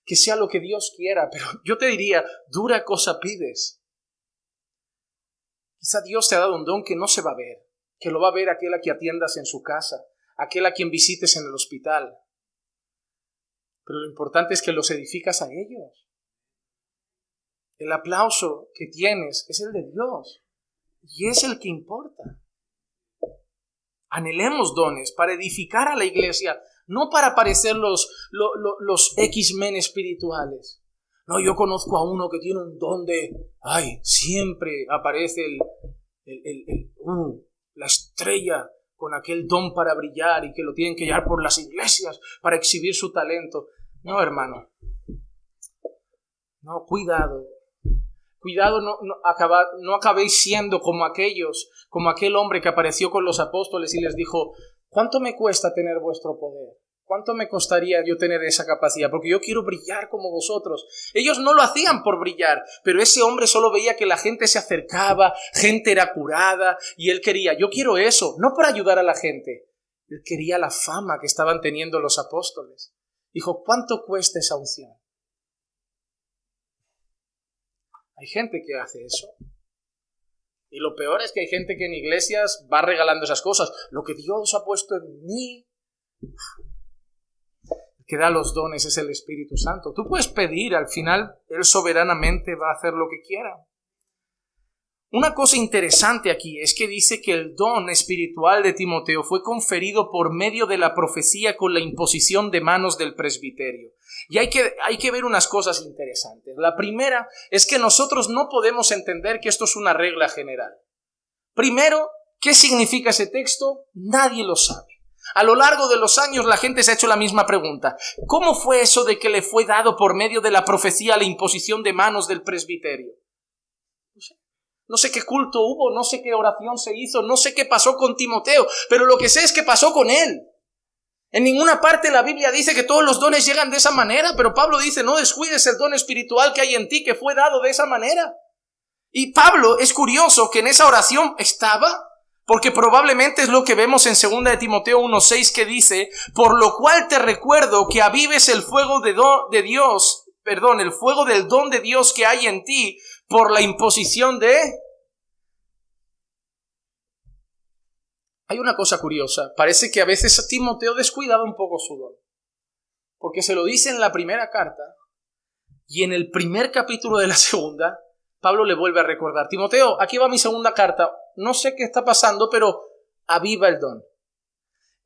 que sea lo que Dios quiera. Pero yo te diría, dura cosa pides. Quizá Dios te ha dado un don que no se va a ver, que lo va a ver aquel a quien atiendas en su casa, aquel a quien visites en el hospital. Pero lo importante es que los edificas a ellos. El aplauso que tienes es el de Dios y es el que importa. Anhelemos dones para edificar a la iglesia, no para parecer los X-men espirituales. No, yo conozco a uno que tiene un don siempre aparece la estrella con aquel don para brillar y que lo tienen que llevar por las iglesias para exhibir su talento. No, hermano. No, cuidado. Cuidado, no acabéis siendo como aquel hombre que apareció con los apóstoles y les dijo, ¿cuánto me cuesta tener vuestro poder? ¿Cuánto me costaría yo tener esa capacidad? Porque yo quiero brillar como vosotros. Ellos no lo hacían por brillar, pero ese hombre solo veía que la gente se acercaba, gente era curada, y él quería, yo quiero eso, no por ayudar a la gente. Él quería la fama que estaban teniendo los apóstoles. Dijo, ¿cuánto cuesta esa unción? Hay gente que hace eso. Y lo peor es que hay gente que en iglesias va regalando esas cosas. Lo que Dios ha puesto en mí... El que da los dones es el Espíritu Santo. Tú puedes pedir, al final Él soberanamente va a hacer lo que quiera. Una cosa interesante aquí es que dice que el don espiritual de Timoteo fue conferido por medio de la profecía con la imposición de manos del presbiterio. Y hay que ver unas cosas interesantes. La primera es que nosotros no podemos entender que esto es una regla general. Primero, ¿qué significa ese texto? Nadie lo sabe. A lo largo de los años la gente se ha hecho la misma pregunta. ¿Cómo fue eso de que le fue dado por medio de la profecía la imposición de manos del presbiterio? No sé qué culto hubo, no sé qué oración se hizo, no sé qué pasó con Timoteo, pero lo que sé es que pasó con él. En ninguna parte la Biblia dice que todos los dones llegan de esa manera, pero Pablo dice, no descuides el don espiritual que hay en ti, que fue dado de esa manera. Y Pablo, es curioso que en esa oración estaba, porque probablemente es lo que vemos en 2 de Timoteo 1:6 que dice, por lo cual te recuerdo que avives el fuego el fuego del don de Dios que hay en ti, por la imposición de... Hay una cosa curiosa. Parece que a veces Timoteo descuidaba un poco su don. Porque se lo dice en la primera carta y en el primer capítulo de la segunda, Pablo le vuelve a recordar. Timoteo, aquí va mi segunda carta. No sé qué está pasando, pero aviva el don.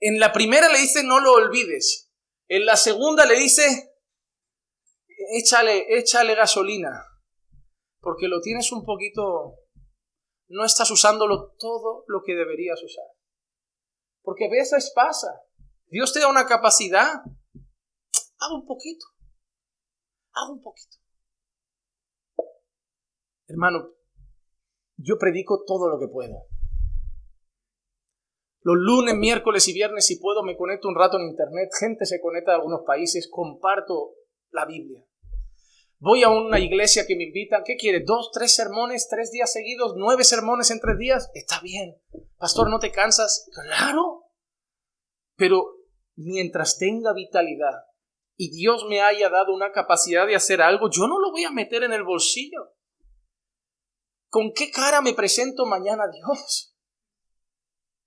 En la primera le dice no lo olvides. En la segunda le dice échale gasolina. Porque lo tienes un poquito, no estás usándolo todo lo que deberías usar. Porque a veces pasa, Dios te da una capacidad, hago un poquito. Hermano, yo predico todo lo que puedo. Los lunes, miércoles y viernes, si puedo, me conecto un rato en internet, gente se conecta de algunos países, comparto la Biblia. Voy a una iglesia que me invitan, ¿qué quiere? 2, 3 sermones, 3 días seguidos, 9 sermones en 3 días. Está bien. Pastor, ¿no te cansas? Claro. Pero mientras tenga vitalidad y Dios me haya dado una capacidad de hacer algo, yo no lo voy a meter en el bolsillo. ¿Con qué cara me presento mañana a Dios?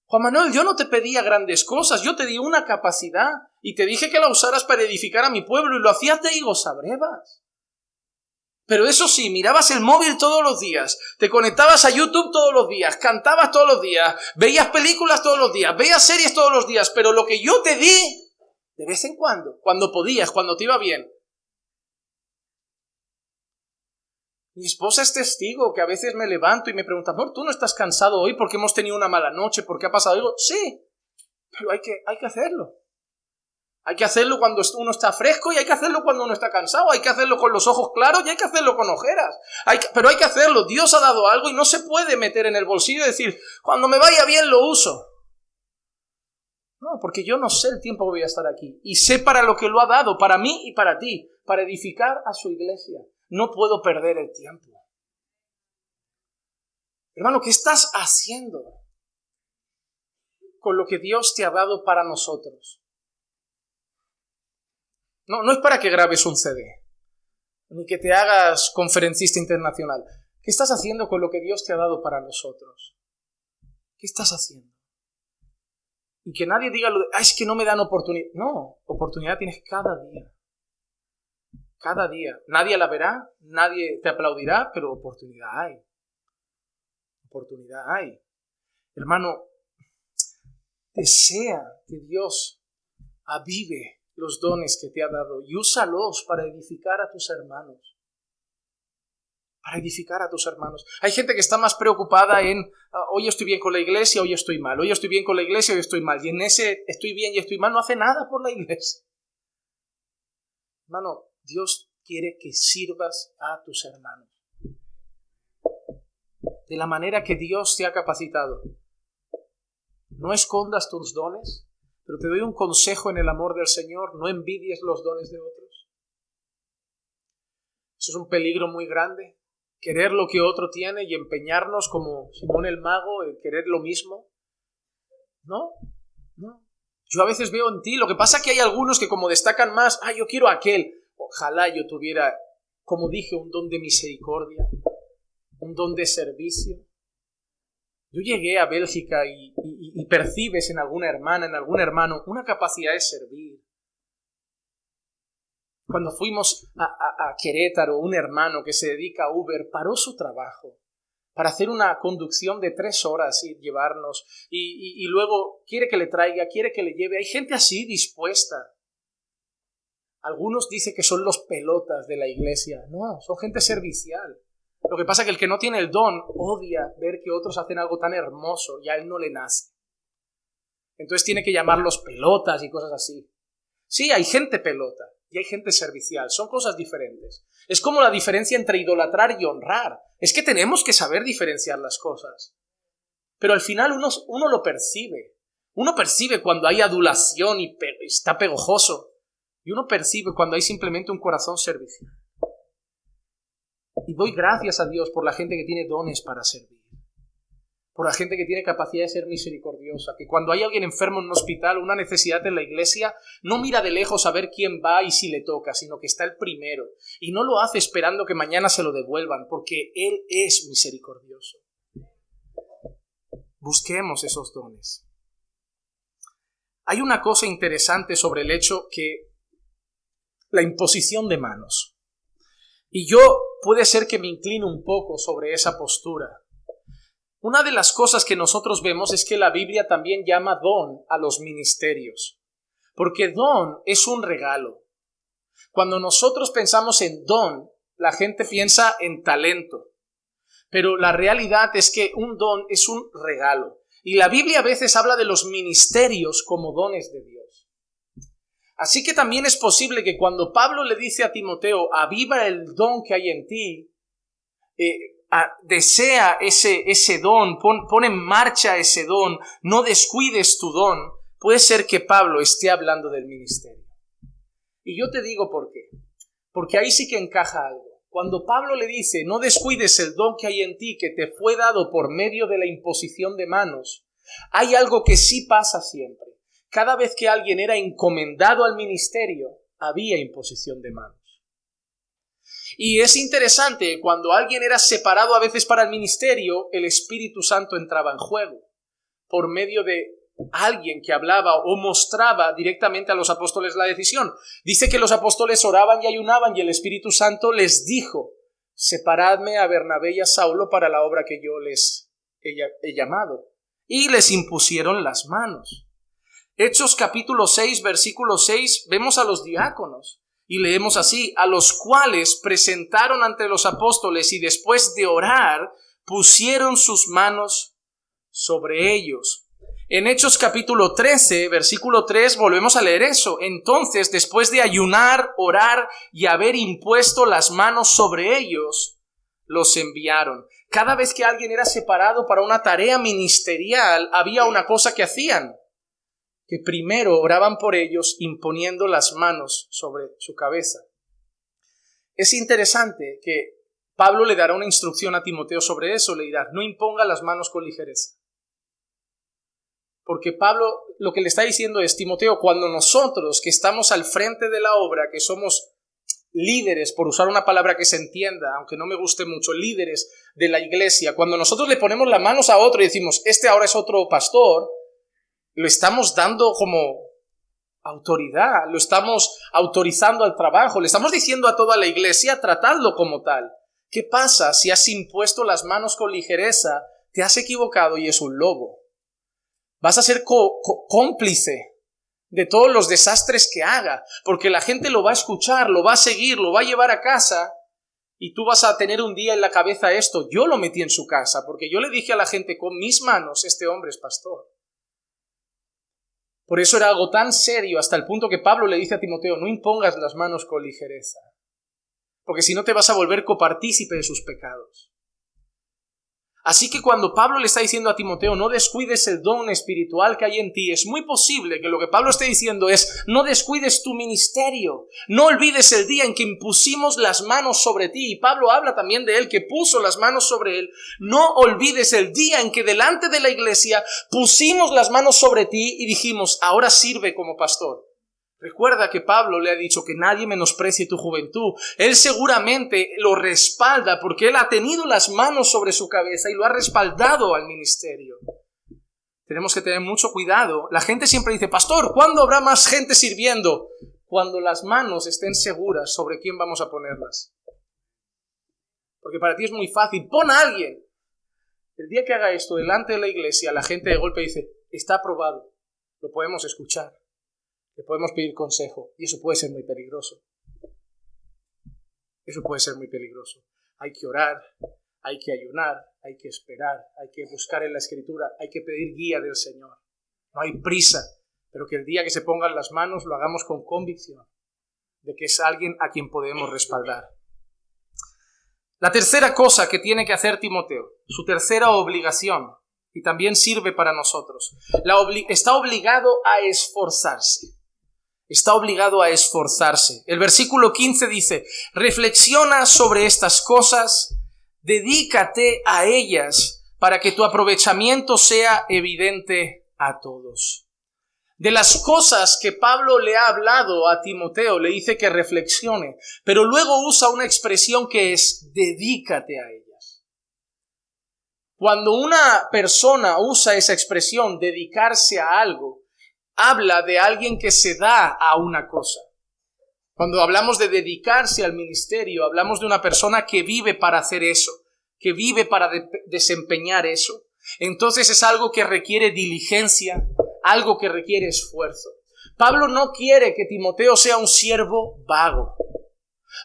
Juan Manuel, yo no te pedía grandes cosas, yo te di una capacidad y te dije que la usaras para edificar a mi pueblo y lo hacías de higos a brevas. Pero eso sí, mirabas el móvil todos los días, te conectabas a YouTube todos los días, cantabas todos los días, veías películas todos los días, veías series todos los días, pero lo que yo te di, de vez en cuando podías, cuando te iba bien. Mi esposa es testigo que a veces me levanto y me pregunta, amor, ¿tú no estás cansado hoy porque hemos tenido una mala noche, porque ha pasado algo? Sí, pero hay que hacerlo. Hay que hacerlo cuando uno está fresco y hay que hacerlo cuando uno está cansado. Hay que hacerlo con los ojos claros y hay que hacerlo con ojeras. Pero hay que hacerlo. Dios ha dado algo y no se puede meter en el bolsillo y decir, cuando me vaya bien lo uso. No, porque yo no sé el tiempo que voy a estar aquí. Y sé para lo que lo ha dado, para mí y para ti, para edificar a su iglesia. No puedo perder el tiempo. Hermano, ¿qué estás haciendo con lo que Dios te ha dado para nosotros? No es para que grabes un CD, ni que te hagas conferencista internacional. ¿Qué estás haciendo con lo que Dios te ha dado para nosotros? ¿Qué estás haciendo? Y que nadie diga lo de, es que no me dan oportunidad. No, oportunidad tienes cada día. Cada día. Nadie la verá, nadie te aplaudirá, pero oportunidad hay. Oportunidad hay. Hermano, desea que Dios avive los dones que te ha dado y úsalos para edificar a tus hermanos. Para edificar a tus hermanos. Hay gente que está más preocupada en hoy estoy bien con la iglesia, hoy estoy mal. Hoy estoy bien con la iglesia, hoy estoy mal. Y en ese estoy bien y estoy mal no hace nada por la iglesia. Hermano, Dios quiere que sirvas a tus hermanos. De la manera que Dios te ha capacitado. No escondas tus dones. Pero te doy un consejo en el amor del Señor, no envidies los dones de otros. Eso es un peligro muy grande, querer lo que otro tiene y empeñarnos como Simón el Mago en querer lo mismo. No. Yo a veces veo en ti, lo que pasa es que hay algunos que como destacan más, yo quiero aquel. Ojalá yo tuviera, como dije, un don de misericordia, un don de servicio. Yo llegué a Bélgica y percibes en alguna hermana, en algún hermano, una capacidad de servir. Cuando fuimos a Querétaro, un hermano que se dedica a Uber paró su trabajo para hacer una conducción de 3 horas y llevarnos, y luego quiere que le traiga, quiere que le lleve. Hay gente así dispuesta. Algunos dicen que son los pelotas de la iglesia. No, son gente servicial. Lo que pasa es que el que no tiene el don odia ver que otros hacen algo tan hermoso y a él no le nace. Entonces tiene que llamarlos pelotas y cosas así. Sí, hay gente pelota y hay gente servicial. Son cosas diferentes. Es como la diferencia entre idolatrar y honrar. Es que tenemos que saber diferenciar las cosas. Pero al final uno lo percibe. Uno percibe cuando hay adulación y está pegojoso. Y uno percibe cuando hay simplemente un corazón servicial. Y doy gracias a Dios por la gente que tiene dones para servir. Por la gente que tiene capacidad de ser misericordiosa. Que cuando hay alguien enfermo en un hospital o una necesidad en la iglesia, no mira de lejos a ver quién va y si le toca, sino que está el primero. Y no lo hace esperando que mañana se lo devuelvan, porque Él es misericordioso. Busquemos esos dones. Hay una cosa interesante sobre el hecho que la imposición de manos. Y yo puede ser que me inclino un poco sobre esa postura. Una de las cosas que nosotros vemos es que la Biblia también llama don a los ministerios, porque don es un regalo. Cuando nosotros pensamos en don, la gente piensa en talento, pero la realidad es que un don es un regalo. Y la Biblia a veces habla de los ministerios como dones de Dios. Así que también es posible que cuando Pablo le dice a Timoteo, aviva el don que hay en ti, desea ese don, pon en marcha ese don, no descuides tu don, puede ser que Pablo esté hablando del ministerio. Y yo te digo por qué. Porque ahí sí que encaja algo. Cuando Pablo le dice, no descuides el don que hay en ti, que te fue dado por medio de la imposición de manos, hay algo que sí pasa siempre. Cada vez que alguien era encomendado al ministerio, había imposición de manos. Y es interesante, cuando alguien era separado a veces para el ministerio, el Espíritu Santo entraba en juego, por medio de alguien que hablaba o mostraba directamente a los apóstoles la decisión. Dice que los apóstoles oraban y ayunaban y el Espíritu Santo les dijo, separadme a Bernabé y a Saulo para la obra que yo les he llamado. Y les impusieron las manos. Hechos capítulo 6, versículo 6, vemos a los diáconos. Y leemos así, a los cuales presentaron ante los apóstoles y después de orar, pusieron sus manos sobre ellos. En Hechos capítulo 13, versículo 3, volvemos a leer eso. Entonces, después de ayunar, orar y haber impuesto las manos sobre ellos, los enviaron. Cada vez que alguien era separado para una tarea ministerial, había una cosa que hacían. Que primero oraban por ellos imponiendo las manos sobre su cabeza. Es interesante que Pablo le dará una instrucción a Timoteo sobre eso, le dirá, no imponga las manos con ligereza. Porque Pablo lo que le está diciendo es, Timoteo, cuando nosotros que estamos al frente de la obra, que somos líderes, por usar una palabra que se entienda, aunque no me guste mucho, líderes de la iglesia, cuando nosotros le ponemos las manos a otro y decimos, este ahora es otro pastor, lo estamos dando como autoridad, lo estamos autorizando al trabajo, le estamos diciendo a toda la iglesia, tratadlo como tal. ¿Qué pasa si has impuesto las manos con ligereza, te has equivocado y es un lobo? Vas a ser cómplice de todos los desastres que haga, porque la gente lo va a escuchar, lo va a seguir, lo va a llevar a casa y tú vas a tener un día en la cabeza esto. Yo lo metí en su casa porque yo le dije a la gente con mis manos, este hombre es pastor. Por eso era algo tan serio hasta el punto que Pablo le dice a Timoteo, no impongas las manos con ligereza, porque si no te vas a volver copartícipe de sus pecados. Así que cuando Pablo le está diciendo a Timoteo, no descuides el don espiritual que hay en ti, es muy posible que lo que Pablo esté diciendo es, no descuides tu ministerio, no olvides el día en que impusimos las manos sobre ti, y Pablo habla también de él, que puso las manos sobre él, no olvides el día en que delante de la iglesia pusimos las manos sobre ti y dijimos, ahora sirve como pastor. Recuerda que Pablo le ha dicho que nadie menosprecie tu juventud. Él seguramente lo respalda porque él ha tenido las manos sobre su cabeza y lo ha respaldado al ministerio. Tenemos que tener mucho cuidado. La gente siempre dice, pastor, ¿cuándo habrá más gente sirviendo? Cuando las manos estén seguras sobre quién vamos a ponerlas. Porque para ti es muy fácil. Pon a alguien. El día que haga esto delante de la iglesia, la gente de golpe dice, está aprobado, lo podemos escuchar, le podemos pedir consejo, y eso puede ser muy peligroso. Eso puede ser muy peligroso. Hay que orar, hay que ayunar, hay que esperar, hay que buscar en la Escritura, hay que pedir guía del Señor. No hay prisa, pero que el día que se pongan las manos lo hagamos con convicción de que es alguien a quien podemos respaldar. La tercera cosa que tiene que hacer Timoteo, su tercera obligación, y también sirve para nosotros, está obligado a esforzarse. Está obligado a esforzarse. El versículo 15 dice, reflexiona sobre estas cosas, dedícate a ellas para que tu aprovechamiento sea evidente a todos. De las cosas que Pablo le ha hablado a Timoteo, le dice que reflexione, pero luego usa una expresión que es dedícate a ellas. Cuando una persona usa esa expresión, dedicarse a algo, habla de alguien que se da a una cosa. Cuando hablamos de dedicarse al ministerio, hablamos de una persona que vive para hacer eso, que vive para desempeñar eso. Entonces es algo que requiere diligencia, algo que requiere esfuerzo. Pablo no quiere que Timoteo sea un siervo vago.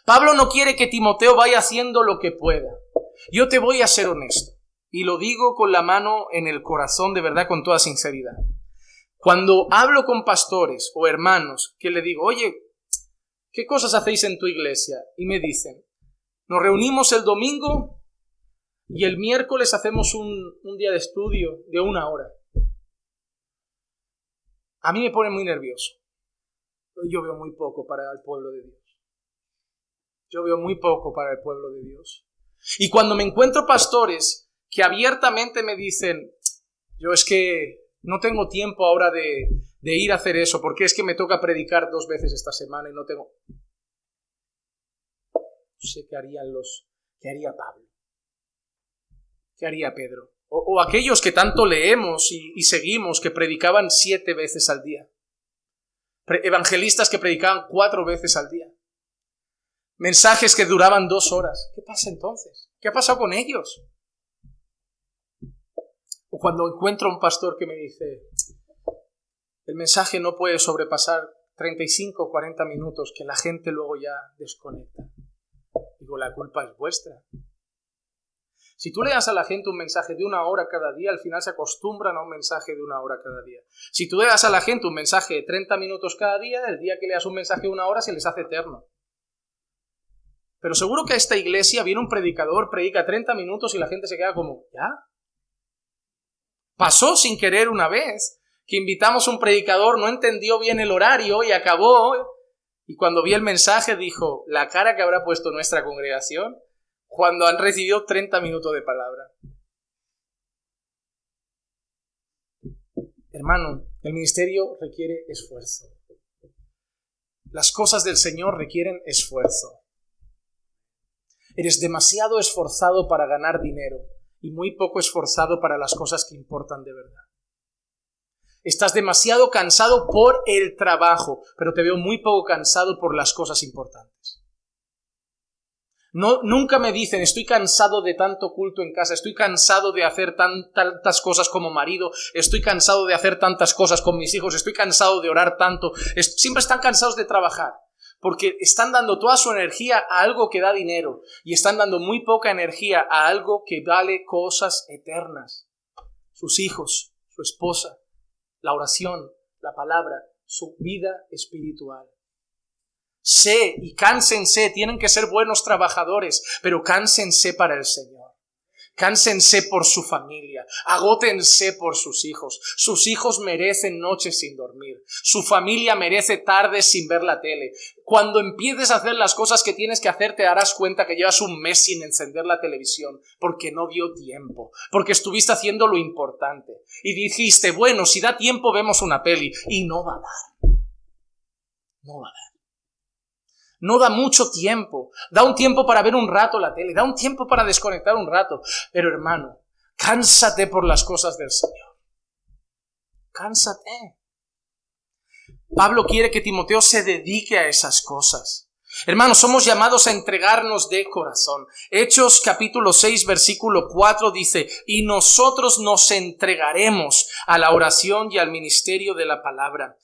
Pablo no quiere que Timoteo vaya haciendo lo que pueda. Yo te voy a ser honesto, y lo digo con la mano en el corazón, de verdad, con toda sinceridad. Cuando hablo con pastores o hermanos que le digo, oye, ¿qué cosas hacéis en tu iglesia? Y me dicen, nos reunimos el domingo y el miércoles hacemos un día de estudio de 1 hora. A mí me pone muy nervioso. Yo veo muy poco para el pueblo de Dios. Yo veo muy poco para el pueblo de Dios. Y cuando me encuentro pastores que abiertamente me dicen, yo es que no tengo tiempo ahora de ir a hacer eso, porque es que me toca predicar 2 veces esta semana y no tengo... No sé qué haría Pablo, qué haría Pedro, o aquellos que tanto leemos y seguimos, que predicaban 7 veces al día, evangelistas que predicaban 4 veces al día, mensajes que duraban 2 horas. ¿Qué pasa entonces? ¿Qué ha pasado con ellos? O cuando encuentro a un pastor que me dice, el mensaje no puede sobrepasar 35 o 40 minutos, que la gente luego ya desconecta. Digo, la culpa es vuestra. Si tú le das a la gente un mensaje de 1 hora cada día, al final se acostumbran a un mensaje de 1 hora cada día. Si tú le das a la gente un mensaje de 30 minutos cada día, el día que le das un mensaje de 1 hora se les hace eterno. Pero seguro que a esta iglesia viene un predicador, predica 30 minutos y la gente se queda como, ¿ya? Pasó sin querer una vez que invitamos a un predicador, no entendió bien el horario y acabó. Y cuando vi el mensaje dijo, la cara que habrá puesto nuestra congregación cuando han recibido 30 minutos de palabra. Hermano, el ministerio requiere esfuerzo. Las cosas del Señor requieren esfuerzo. Eres demasiado esforzado para ganar dinero y muy poco esforzado para las cosas que importan de verdad. Estás demasiado cansado por el trabajo, pero te veo muy poco cansado por las cosas importantes. No, nunca me dicen, estoy cansado de tanto culto en casa, estoy cansado de hacer tantas cosas como marido, estoy cansado de hacer tantas cosas con mis hijos, estoy cansado de orar tanto. Siempre están cansados de trabajar, porque están dando toda su energía a algo que da dinero y están dando muy poca energía a algo que vale cosas eternas. Sus hijos, su esposa, la oración, la palabra, su vida espiritual. Sé y cánsense, tienen que ser buenos trabajadores, pero cánsense para el Señor. Cánsense por su familia, agótense por sus hijos. Sus hijos merecen noches sin dormir. Su familia merece tardes sin ver la tele. Cuando empieces a hacer las cosas que tienes que hacer, te darás cuenta que llevas 1 mes sin encender la televisión, porque no dio tiempo, porque estuviste haciendo lo importante. Y dijiste, bueno, si da tiempo vemos una peli, y no va a dar. No va a dar. No da mucho tiempo. Da un tiempo para ver un rato la tele, da un tiempo para desconectar un rato. Pero hermano, cánsate por las cosas del Señor. Cánsate. Pablo quiere que Timoteo se dedique a esas cosas. Hermanos, somos llamados a entregarnos de corazón. Hechos capítulo 6, versículo 4 dice: y nosotros nos entregaremos a la oración y al ministerio de la palabra.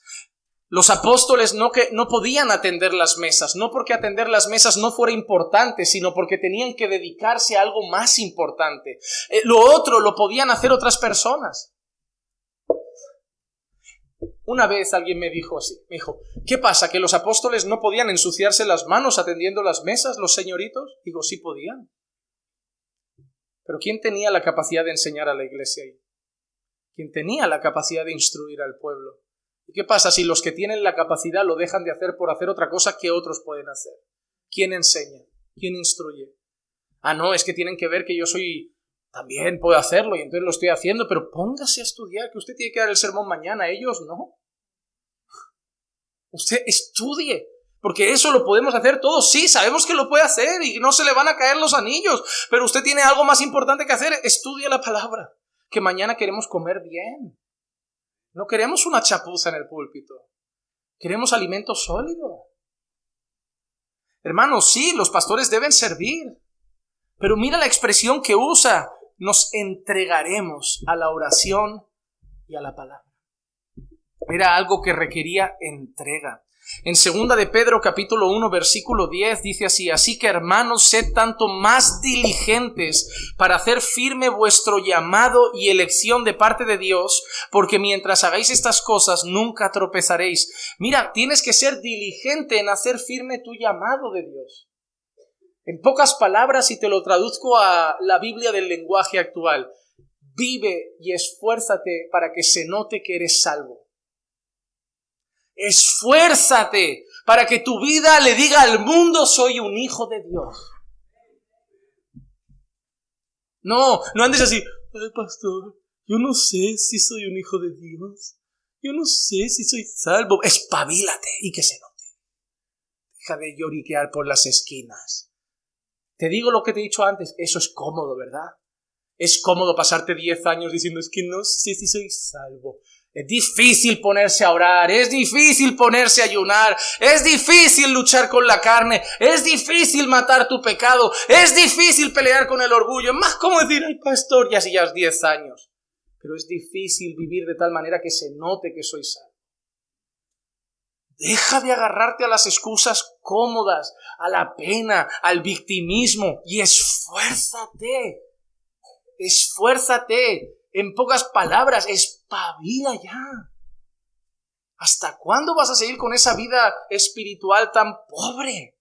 Los apóstoles no podían atender las mesas, no porque atender las mesas no fuera importante, sino porque tenían que dedicarse a algo más importante. Lo otro lo podían hacer otras personas. Una vez alguien me dijo así, me dijo: ¿qué pasa? ¿Que los apóstoles no podían ensuciarse las manos atendiendo las mesas, los señoritos? Digo, sí podían. Pero ¿quién tenía la capacidad de enseñar a la iglesia ahí? ¿Quién tenía la capacidad de instruir al pueblo? ¿Y qué pasa si los que tienen la capacidad lo dejan de hacer por hacer otra cosa que otros pueden hacer? ¿Quién enseña? ¿Quién instruye? Ah, no, es que tienen que ver que yo también puedo hacerlo y entonces lo estoy haciendo, pero póngase a estudiar, que usted tiene que dar el sermón mañana, ellos no. Usted estudie, porque eso lo podemos hacer todos. Sí, sabemos que lo puede hacer y no se le van a caer los anillos, pero usted tiene algo más importante que hacer: estudie la palabra, que mañana queremos comer bien. No queremos una chapuza en el púlpito, queremos alimento sólido. Hermanos, sí, los pastores deben servir, pero mira la expresión que usa: nos entregaremos a la oración y a la palabra. Era algo que requería entrega. En 2 de Pedro capítulo 1 versículo 10 dice así: así que, hermanos, sed tanto más diligentes para hacer firme vuestro llamado y elección de parte de Dios, porque mientras hagáis estas cosas nunca tropezaréis. Mira, tienes que ser diligente en hacer firme tu llamado de Dios. En pocas palabras, si te lo traduzco a la Biblia del lenguaje actual: vive y esfuérzate para que se note que eres salvo. Esfuérzate para que tu vida le diga al mundo: soy un hijo de Dios. No andes así: ay, pastor, yo no sé si soy un hijo de Dios. Yo no sé si soy salvo. Espabilate y que se note. Deja de lloriquear por las esquinas. Te digo lo que te he dicho antes, eso es cómodo, ¿verdad? Es cómodo pasarte 10 años diciendo: es que no sé si soy salvo. Es difícil ponerse a orar, es difícil ponerse a ayunar, es difícil luchar con la carne, es difícil matar tu pecado, es difícil pelear con el orgullo. Es más como decir: ay, pastor, ya si ya has 10 años. Pero es difícil vivir de tal manera que se note que soy salvo. Deja de agarrarte a las excusas cómodas, a la pena, al victimismo, y esfuérzate. Esfuérzate. En pocas palabras, espabila ya. ¿Hasta cuándo vas a seguir con esa vida espiritual tan pobre?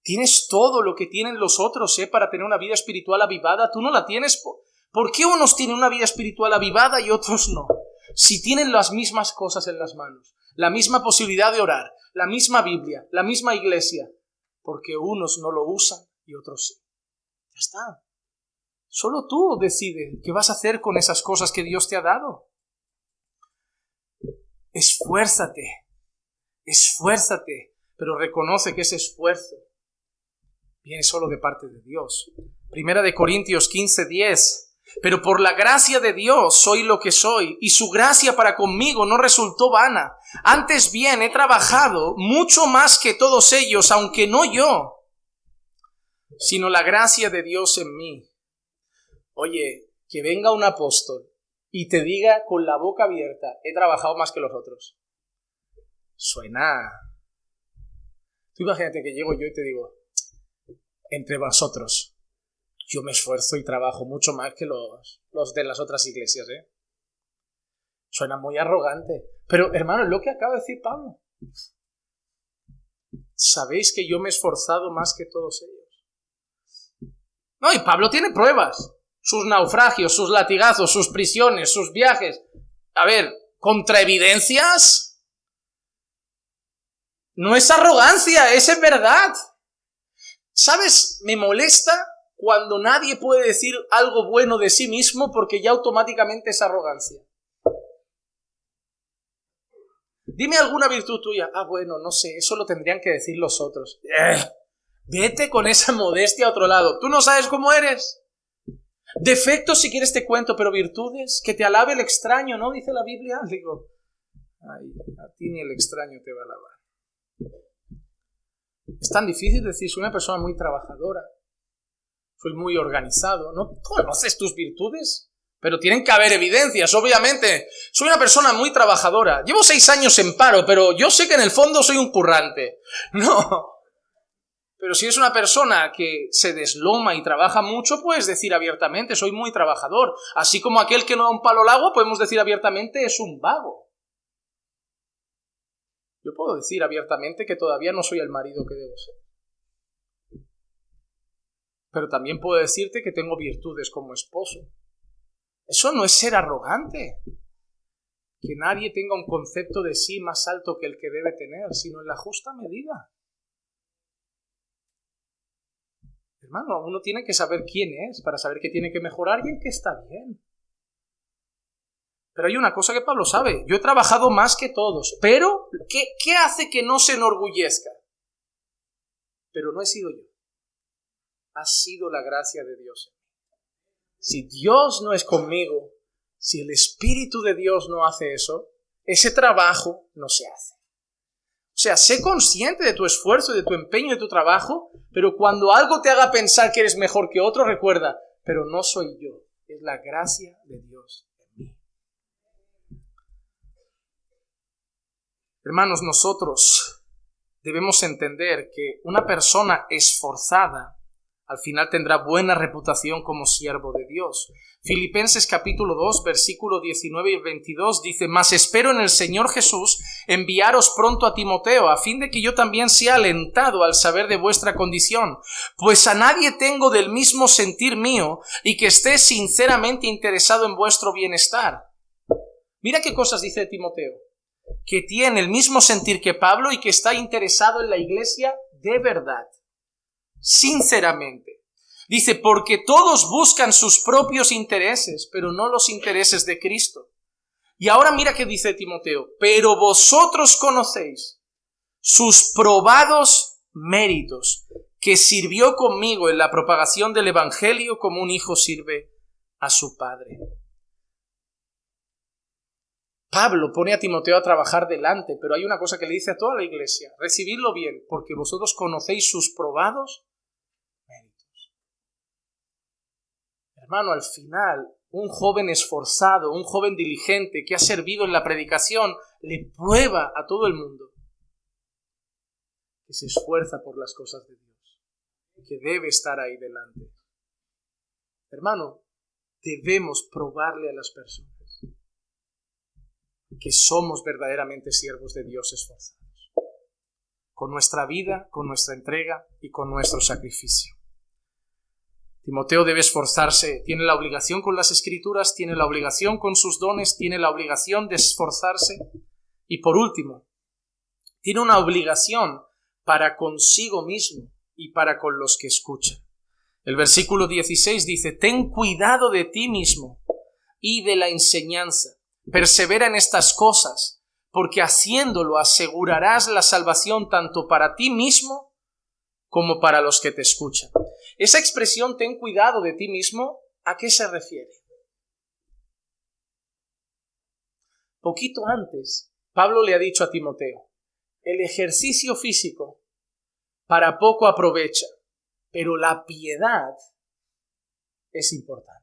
Tienes todo lo que tienen los otros, para tener una vida espiritual avivada. Tú no la tienes. ¿Por qué unos tienen una vida espiritual avivada y otros no? Si tienen las mismas cosas en las manos, la misma posibilidad de orar, la misma Biblia, la misma iglesia, porque unos no lo usan y otros sí. Ya está. Solo tú decides qué vas a hacer con esas cosas que Dios te ha dado. Esfuérzate, pero reconoce que ese esfuerzo viene solo de parte de Dios. 1 de Corintios 15:10. Pero por la gracia de Dios soy lo que soy, y su gracia para conmigo no resultó vana. Antes bien he trabajado mucho más que todos ellos, aunque no yo, sino la gracia de Dios en mí. Oye, que venga un apóstol y te diga con la boca abierta: he trabajado más que los otros. Suena. Tú imagínate que llego yo y te digo: entre vosotros, yo me esfuerzo y trabajo mucho más que los de las otras iglesias, Suena muy arrogante. Pero, hermano, es lo que acaba de decir Pablo. ¿Sabéis que yo me he esforzado más que todos ellos? No, y Pablo tiene pruebas. Sus naufragios, sus latigazos, sus prisiones, sus viajes. A ver, ¿contra evidencias? No es arrogancia, es en verdad. ¿Sabes? Me molesta cuando nadie puede decir algo bueno de sí mismo porque ya automáticamente es arrogancia. Dime alguna virtud tuya. Ah, bueno, no sé, eso lo tendrían que decir los otros. Vete con esa modestia a otro lado. ¿Tú no sabes cómo eres? Defectos si quieres te cuento, pero virtudes, que te alabe el extraño, ¿no? Dice la Biblia. Digo, ay, a ti ni el extraño te va a alabar. Es tan difícil decir, soy una persona muy trabajadora, soy muy organizado. No conoces tus virtudes, pero tienen que haber evidencias, obviamente. Soy una persona muy trabajadora. Llevo 6 años en paro, pero yo sé que en el fondo soy un currante. No. Pero si es una persona que se desloma y trabaja mucho, puedes decir abiertamente, soy muy trabajador. Así como aquel que no da un palo al agua, podemos decir abiertamente, es un vago. Yo puedo decir abiertamente que todavía no soy el marido que debo ser. Pero también puedo decirte que tengo virtudes como esposo. Eso no es ser arrogante. Que nadie tenga un concepto de sí más alto que el que debe tener, sino en la justa medida. Hermano, uno tiene que saber quién es para saber que tiene que mejorar y en qué está bien. Pero hay una cosa que Pablo sabe. Yo he trabajado más que todos, pero ¿qué hace que no se enorgullezca? Pero no he sido yo. Ha sido la gracia de Dios. Si Dios no es conmigo, si el Espíritu de Dios no hace eso, ese trabajo no se hace. O sea, sé consciente de tu esfuerzo, de tu empeño, de tu trabajo, pero cuando algo te haga pensar que eres mejor que otro, recuerda, pero no soy yo, es la gracia de Dios en mí. Hermanos, nosotros debemos entender que una persona esforzada al final tendrá buena reputación como siervo de Dios. Filipenses capítulo 2, versículo 19 y 22 dice: Mas espero en el Señor Jesús enviaros pronto a Timoteo, a fin de que yo también sea alentado al saber de vuestra condición, pues a nadie tengo del mismo sentir mío y que esté sinceramente interesado en vuestro bienestar. Mira qué cosas dice Timoteo, que tiene el mismo sentir que Pablo y que está interesado en la iglesia de verdad. Sinceramente. Dice, porque todos buscan sus propios intereses, pero no los intereses de Cristo. Y ahora mira qué dice Timoteo, pero vosotros conocéis sus probados méritos, que sirvió conmigo en la propagación del Evangelio como un hijo sirve a su padre. Pablo pone a Timoteo a trabajar delante, pero hay una cosa que le dice a toda la iglesia, recibidlo bien, porque vosotros conocéis sus probados méritos. Hermano, al final, un joven esforzado, un joven diligente que ha servido en la predicación, le prueba a todo el mundo que se esfuerza por las cosas de Dios, que debe estar ahí delante. Hermano, debemos probarle a las personas que somos verdaderamente siervos de Dios esforzados, con nuestra vida, con nuestra entrega y con nuestro sacrificio. Timoteo debe esforzarse, tiene la obligación con las Escrituras, tiene la obligación con sus dones, tiene la obligación de esforzarse y por último, tiene una obligación para consigo mismo y para con los que escuchan. El versículo 16 dice, ten cuidado de ti mismo y de la enseñanza. Persevera en estas cosas, porque haciéndolo asegurarás la salvación tanto para ti mismo como para los que te escuchan. Esa expresión, ten cuidado de ti mismo, ¿a qué se refiere? Poquito antes, Pablo le ha dicho a Timoteo, el ejercicio físico para poco aprovecha, pero la piedad es importante.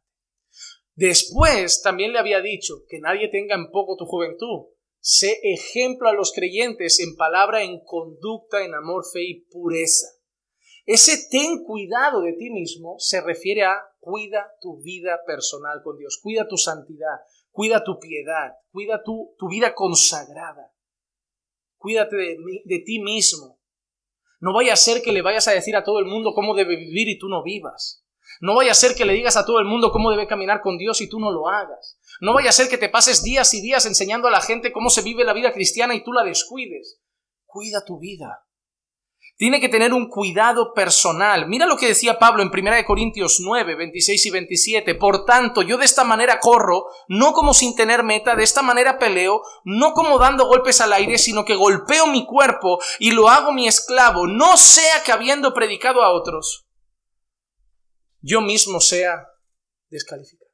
Después también le había dicho que nadie tenga en poco tu juventud. Sé ejemplo a los creyentes en palabra, en conducta, en amor, fe y pureza. Ese ten cuidado de ti mismo se refiere a cuida tu vida personal con Dios, cuida tu santidad, cuida tu piedad, cuida tu vida consagrada. Cuídate de ti mismo. No vaya a ser que le vayas a decir a todo el mundo cómo debe vivir y tú no vivas. No vaya a ser que le digas a todo el mundo cómo debe caminar con Dios y tú no lo hagas. No vaya a ser que te pases días y días enseñando a la gente cómo se vive la vida cristiana y tú la descuides. Cuida tu vida. Tiene que tener un cuidado personal. Mira lo que decía Pablo en 1 Corintios 9, 26 y 27. Por tanto, yo de esta manera corro, no como sin tener meta, de esta manera peleo, no como dando golpes al aire, sino que golpeo mi cuerpo y lo hago mi esclavo, no sea que habiendo predicado a otros, yo mismo sea descalificado.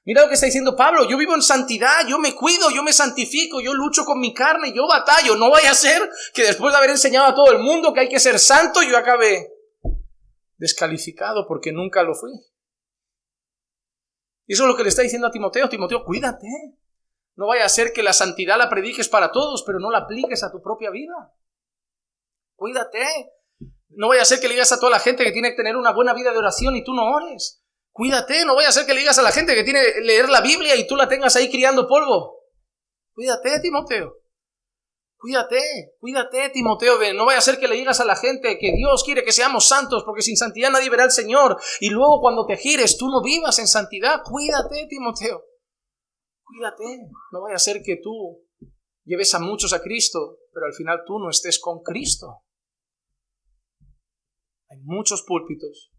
Mira lo que está diciendo Pablo, yo vivo en santidad, yo me cuido, yo me santifico, yo lucho con mi carne, yo batallo. No vaya a ser que después de haber enseñado a todo el mundo que hay que ser santo, yo acabe descalificado porque nunca lo fui. Y eso es lo que le está diciendo a Timoteo. Timoteo, cuídate. No vaya a ser que la santidad la prediques para todos, pero no la apliques a tu propia vida. Cuídate. No vaya a ser que le digas a toda la gente que tiene que tener una buena vida de oración y tú no ores. Cuídate, no vaya a ser que le digas a la gente que tiene que leer la Biblia y tú la tengas ahí criando polvo. Cuídate, Timoteo. Cuídate, Timoteo, no vaya a ser que le digas a la gente que Dios quiere que seamos santos, porque sin santidad nadie verá al Señor. Y luego cuando te gires, tú no vivas en santidad. Cuídate, Timoteo. Cuídate. No vaya a ser que tú lleves a muchos a Cristo, pero al final tú no estés con Cristo. Hay muchos púlpitos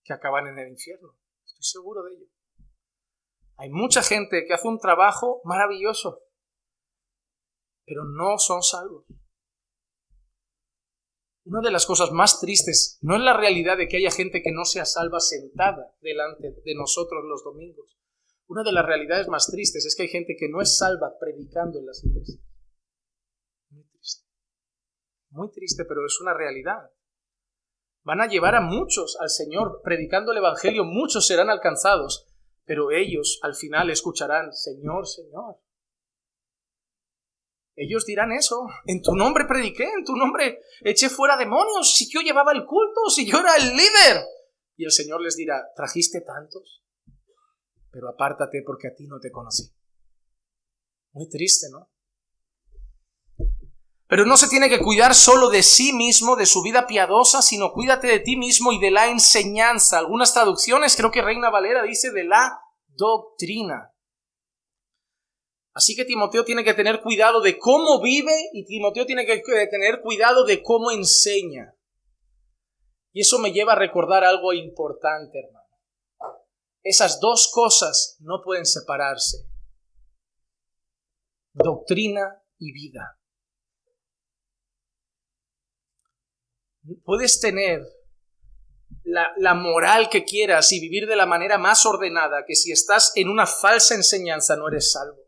que acaban en el infierno. Estoy seguro de ello. Hay mucha gente que hace un trabajo maravilloso, pero no son salvos. Una de las cosas más tristes no es la realidad de que haya gente que no sea salva sentada delante de nosotros los domingos. Una de las realidades más tristes es que hay gente que no es salva predicando en las iglesias. Muy triste, pero es una realidad. Van a llevar a muchos al Señor predicando el Evangelio, muchos serán alcanzados, pero ellos al final escucharán, Señor, Señor. Ellos dirán eso, en tu nombre prediqué, en tu nombre eché fuera demonios, si yo llevaba el culto, si yo era el líder. Y el Señor les dirá, ¿trajiste tantos? Pero apártate porque a ti no te conocí. Muy triste, ¿no? Pero no se tiene que cuidar solo de sí mismo, de su vida piadosa, sino cuídate de ti mismo y de la enseñanza. Algunas traducciones, creo que Reina Valera dice de la doctrina. Así que Timoteo tiene que tener cuidado de cómo vive y Timoteo tiene que tener cuidado de cómo enseña. Y eso me lleva a recordar algo importante, hermano. Esas dos cosas no pueden separarse. Doctrina y vida. Puedes tener la moral que quieras y vivir de la manera más ordenada, que si estás en una falsa enseñanza no eres salvo.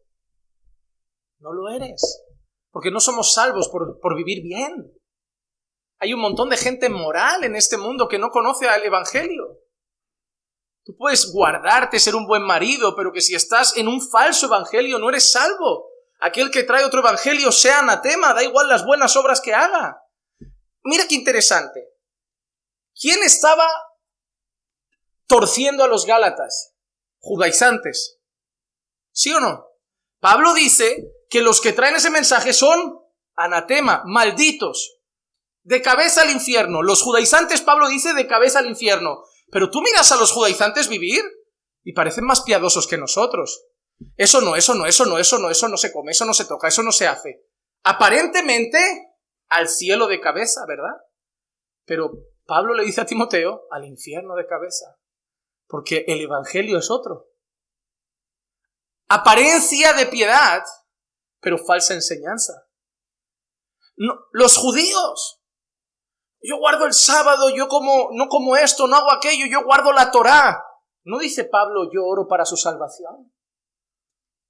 No lo eres, porque no somos salvos por vivir bien. Hay un montón de gente moral en este mundo que no conoce al Evangelio. Tú puedes guardarte, ser un buen marido, pero que si estás en un falso evangelio no eres salvo. Aquel que trae otro evangelio sea anatema, da igual las buenas obras que haga. Mira qué interesante. ¿Quién estaba torciendo a los gálatas? Judaizantes. ¿Sí o no? Pablo dice que los que traen ese mensaje son anatema, malditos, de cabeza al infierno. Los judaizantes, Pablo dice, de cabeza al infierno. Pero tú miras a los judaizantes vivir y parecen más piadosos que nosotros. Eso no se come, eso no se toca, eso no se hace. Aparentemente al cielo de cabeza, ¿verdad? Pero Pablo le dice a Timoteo, al infierno de cabeza, porque el evangelio es otro. Apariencia de piedad, pero falsa enseñanza. No, los judíos, yo guardo el sábado, no como esto, no hago aquello, yo guardo la Torá. ¿No dice Pablo, yo oro para su salvación?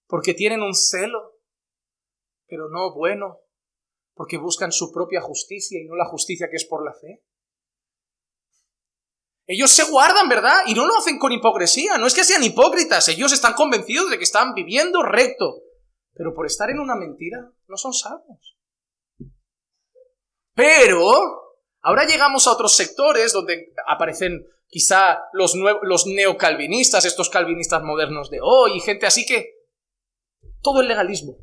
Porque tienen un celo, pero no bueno, porque buscan su propia justicia y no la justicia que es por la fe. Ellos se guardan, ¿verdad? Y no lo hacen con hipocresía, no es que sean hipócritas, ellos están convencidos de que están viviendo recto, pero por estar en una mentira no son salvos. Pero ahora llegamos a otros sectores donde aparecen quizá los neocalvinistas, estos calvinistas modernos de hoy, y gente así que todo el legalismo.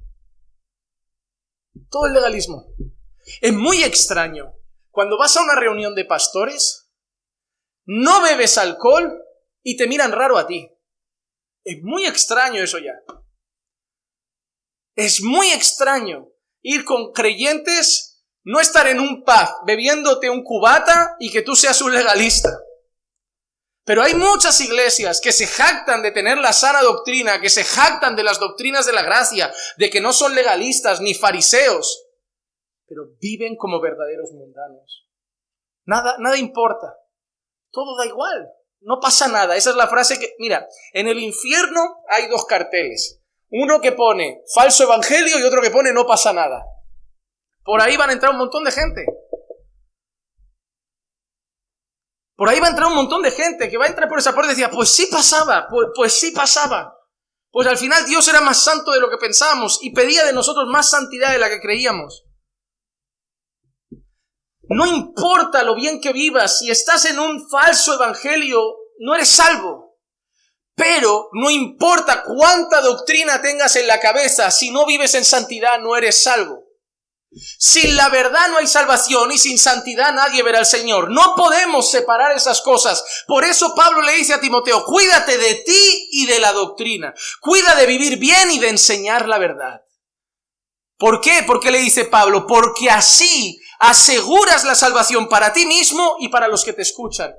Todo el legalismo. Es muy extraño. Cuando vas a una reunión de pastores, no bebes alcohol y te miran raro a ti. Es muy extraño eso ya. Es muy extraño ir con creyentes, no estar en un pub bebiéndote un cubata y que tú seas un legalista. Pero hay muchas iglesias que se jactan de tener la sana doctrina, que se jactan de las doctrinas de la gracia, de que no son legalistas ni fariseos, pero viven como verdaderos mundanos. Nada importa. Todo da igual. no pasa nada. Esa es la frase que, mira, en el infierno hay 2 carteles. Uno que pone falso evangelio y otro que pone no pasa nada. Por ahí van a entrar un montón de gente. Por ahí va a entrar un montón de gente que va a entrar por esa puerta y decía, pues sí pasaba, pues sí pasaba. Pues al final Dios era más santo de lo que pensábamos y pedía de nosotros más santidad de la que creíamos. No importa lo bien que vivas, si estás en un falso evangelio, no eres salvo. Pero no importa cuánta doctrina tengas en la cabeza, si no vives en santidad, no eres salvo. Sin la verdad no hay salvación y sin santidad nadie verá al Señor. No podemos separar esas cosas. Por eso Pablo le dice a Timoteo, cuídate de ti y de la doctrina. Cuida de vivir bien y de enseñar la verdad. ¿Por qué? Porque le dice Pablo, porque así aseguras la salvación para ti mismo y para los que te escuchan.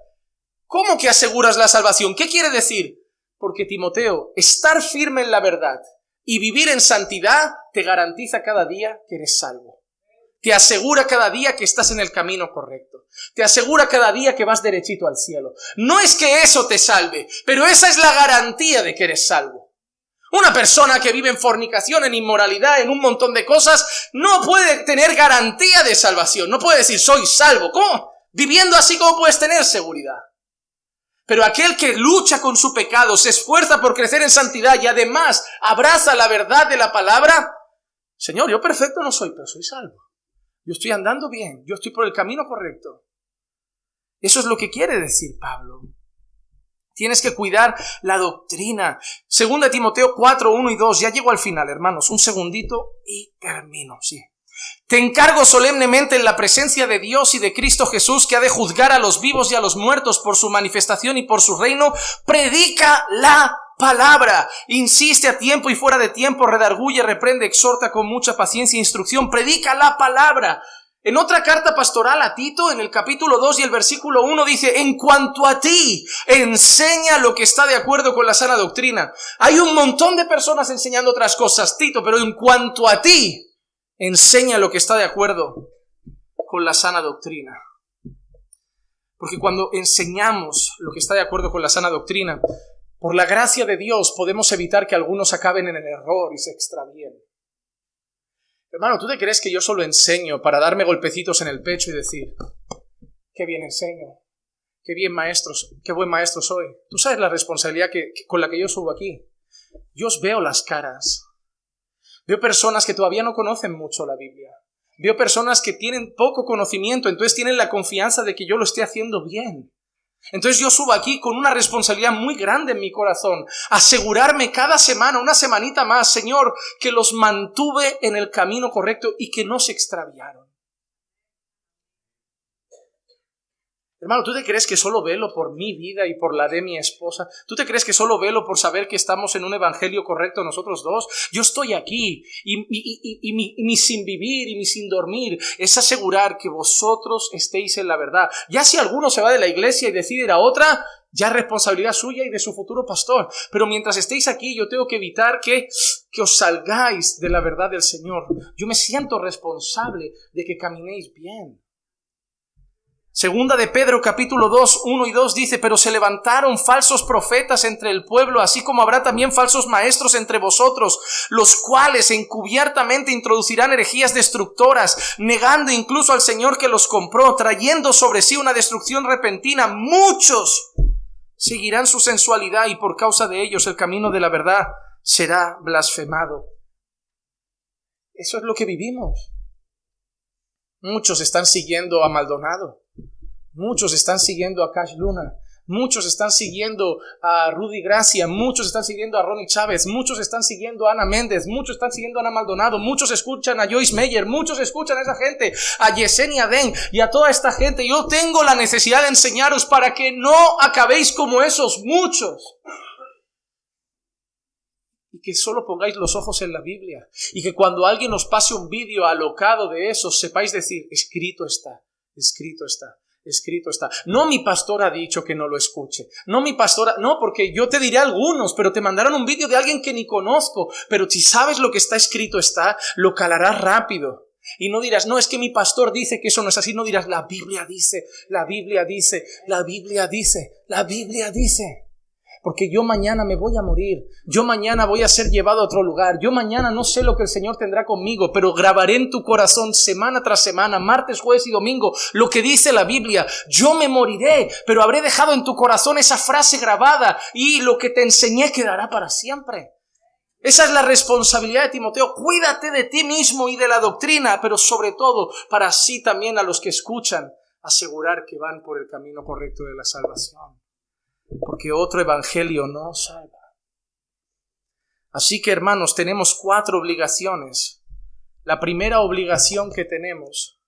¿Cómo que aseguras la salvación? ¿Qué quiere decir? Porque Timoteo, estar firme en la verdad y vivir en santidad te garantiza cada día que eres salvo. Te asegura cada día que estás en el camino correcto. Te asegura cada día que vas derechito al cielo. No es que eso te salve, pero esa es la garantía de que eres salvo. Una persona que vive en fornicación, en inmoralidad, en un montón de cosas, no puede tener garantía de salvación. No puede decir, soy salvo. ¿Cómo? Viviendo así, ¿cómo puedes tener seguridad? Pero aquel que lucha con su pecado, se esfuerza por crecer en santidad y además abraza la verdad de la palabra, Señor, yo perfecto no soy, pero soy salvo. Yo estoy andando bien, yo estoy por el camino correcto. Eso es lo que quiere decir Pablo. Tienes que cuidar la doctrina. 2 Timoteo 4, 1 y 2. Ya llego al final, hermanos. Un segundito y termino, sí. Te encargo solemnemente en la presencia de Dios y de Cristo Jesús, que ha de juzgar a los vivos y a los muertos por su manifestación y por su reino. Predica la palabra. Insiste a tiempo y fuera de tiempo. Redarguye, reprende, exhorta con mucha paciencia e instrucción. Predica la palabra. En otra carta pastoral a Tito, en el capítulo 2 y el versículo 1 dice, en cuanto a ti, enseña lo que está de acuerdo con la sana doctrina. Hay un montón de personas enseñando otras cosas, Tito, pero en cuanto a ti, enseña lo que está de acuerdo con la sana doctrina. Porque cuando enseñamos lo que está de acuerdo con la sana doctrina, por la gracia de Dios podemos evitar que algunos acaben en el error y se extravíen. Hermano, ¿tú te crees que yo solo enseño para darme golpecitos en el pecho y decir, qué bien enseño, qué buen maestro soy? Tú sabes la responsabilidad con la que yo subo aquí. Yo os veo las caras. Veo personas que todavía no conocen mucho la Biblia. Veo personas que tienen poco conocimiento, entonces tienen la confianza de que yo lo esté haciendo bien. Entonces yo subo aquí con una responsabilidad muy grande en mi corazón, asegurarme cada semana, una semanita más, Señor, que los mantuve en el camino correcto y que no se extraviaron. Hermano, ¿tú te crees que solo velo por mi vida y por la de mi esposa? ¿Tú te crees que solo velo por saber que estamos en un evangelio correcto nosotros dos? Yo estoy aquí y mi sin vivir y mi sin dormir es asegurar que vosotros estéis en la verdad. Ya si alguno se va de la iglesia y decide ir a otra, ya es responsabilidad suya y de su futuro pastor. Pero mientras estéis aquí, yo tengo que evitar que os salgáis de la verdad del Señor. Yo me siento responsable de que caminéis bien. Segunda de Pedro, capítulo 2, 1 y 2 dice, pero se levantaron falsos profetas entre el pueblo, así como habrá también falsos maestros entre vosotros, los cuales encubiertamente introducirán herejías destructoras, negando incluso al Señor que los compró, trayendo sobre sí una destrucción repentina. Muchos seguirán su sensualidad y por causa de ellos el camino de la verdad será blasfemado. Eso es lo que vivimos. Muchos están siguiendo a Maldonado. Muchos están siguiendo a Cash Luna. Muchos están siguiendo a Rudy Gracia. Muchos están siguiendo a Ronnie Chávez. Muchos están siguiendo a Ana Méndez. Muchos están siguiendo a Ana Maldonado. Muchos escuchan a Joyce Meyer. Muchos escuchan a esa gente, a Yesenia Den y a toda esta gente. Yo tengo la necesidad de enseñaros para que no acabéis como esos muchos. Y que solo pongáis los ojos en la Biblia. Y que cuando alguien os pase un vídeo alocado de eso, sepáis decir, escrito está, escrito está, escrito está. No, mi pastor ha dicho que no lo escuche. No, no, porque yo te diré algunos, pero te mandaron un vídeo de alguien que ni conozco. Pero si sabes lo que está escrito está, lo calarás rápido. Y no dirás, no, es que mi pastor dice que eso no es así. No dirás, la Biblia dice, la Biblia dice, la Biblia dice, la Biblia dice. Porque yo mañana me voy a morir. Yo mañana voy a ser llevado a otro lugar. Yo mañana no sé lo que el Señor tendrá conmigo, pero grabaré en tu corazón semana tras semana, martes, jueves y domingo, lo que dice la Biblia. Yo me moriré, pero habré dejado en tu corazón esa frase grabada y lo que te enseñé quedará para siempre. Esa es la responsabilidad de Timoteo. Cuídate de ti mismo y de la doctrina, pero sobre todo para así también a los que escuchan asegurar que van por el camino correcto de la salvación. Porque otro evangelio no salva. Así que, hermanos, tenemos 4 obligaciones. La primera obligación que tenemos,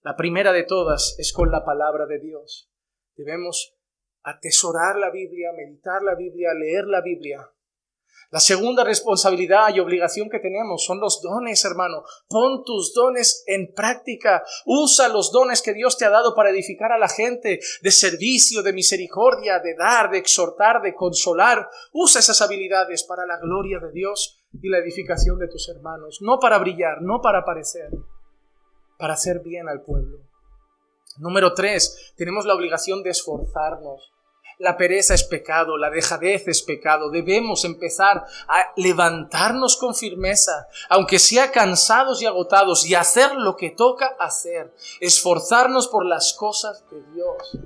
la primera de todas, es con la palabra de Dios. Debemos atesorar la Biblia, meditar la Biblia, leer la Biblia. La segunda responsabilidad y obligación que tenemos son los dones, hermano. Pon tus dones en práctica. Usa los dones que Dios te ha dado para edificar a la gente, de servicio, de misericordia, de dar, de exhortar, de consolar. Usa esas habilidades para la gloria de Dios y la edificación de tus hermanos. No para brillar, no para parecer, para hacer bien al pueblo. Número 3, tenemos la obligación de esforzarnos. La pereza es pecado, la dejadez es pecado. Debemos empezar a levantarnos con firmeza, aunque sea cansados y agotados, y hacer lo que toca hacer. Esforzarnos por las cosas de Dios.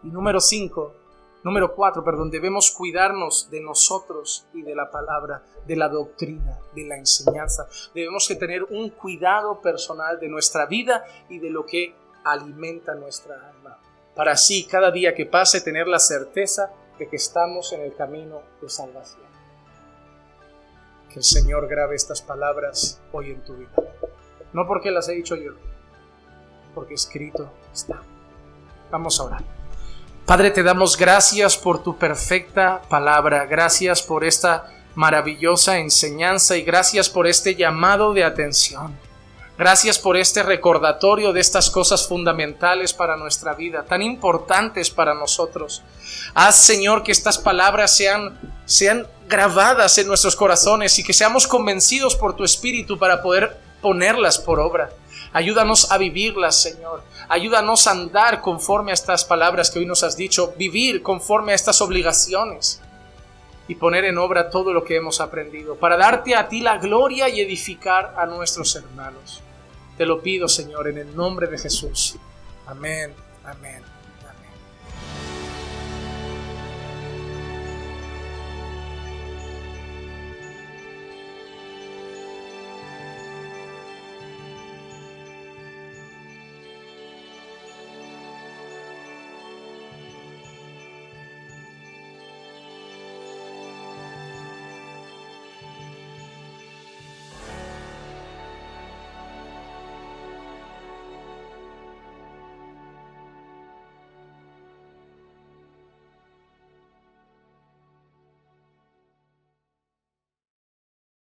Y número 4, debemos cuidarnos de nosotros y de la palabra, de la doctrina, de la enseñanza. Debemos que tener un cuidado personal de nuestra vida y de lo que alimenta nuestra alma, para así cada día que pase tener la certeza de que estamos en el camino de salvación. Que el Señor grabe estas palabras hoy en tu vida. No porque las he dicho yo, porque escrito está. Vamos a orar. Padre, te damos gracias por tu perfecta palabra. Gracias por esta maravillosa enseñanza y gracias por este llamado de atención. Gracias por este recordatorio de estas cosas fundamentales para nuestra vida, tan importantes para nosotros. Haz, Señor, que estas palabras sean grabadas en nuestros corazones y que seamos convencidos por tu Espíritu para poder ponerlas por obra. Ayúdanos a vivirlas, Señor. Ayúdanos a andar conforme a estas palabras que hoy nos has dicho, vivir conforme a estas obligaciones y poner en obra todo lo que hemos aprendido para darte a ti la gloria y edificar a nuestros hermanos. Te lo pido, Señor, en el nombre de Jesús. Amén. Amén.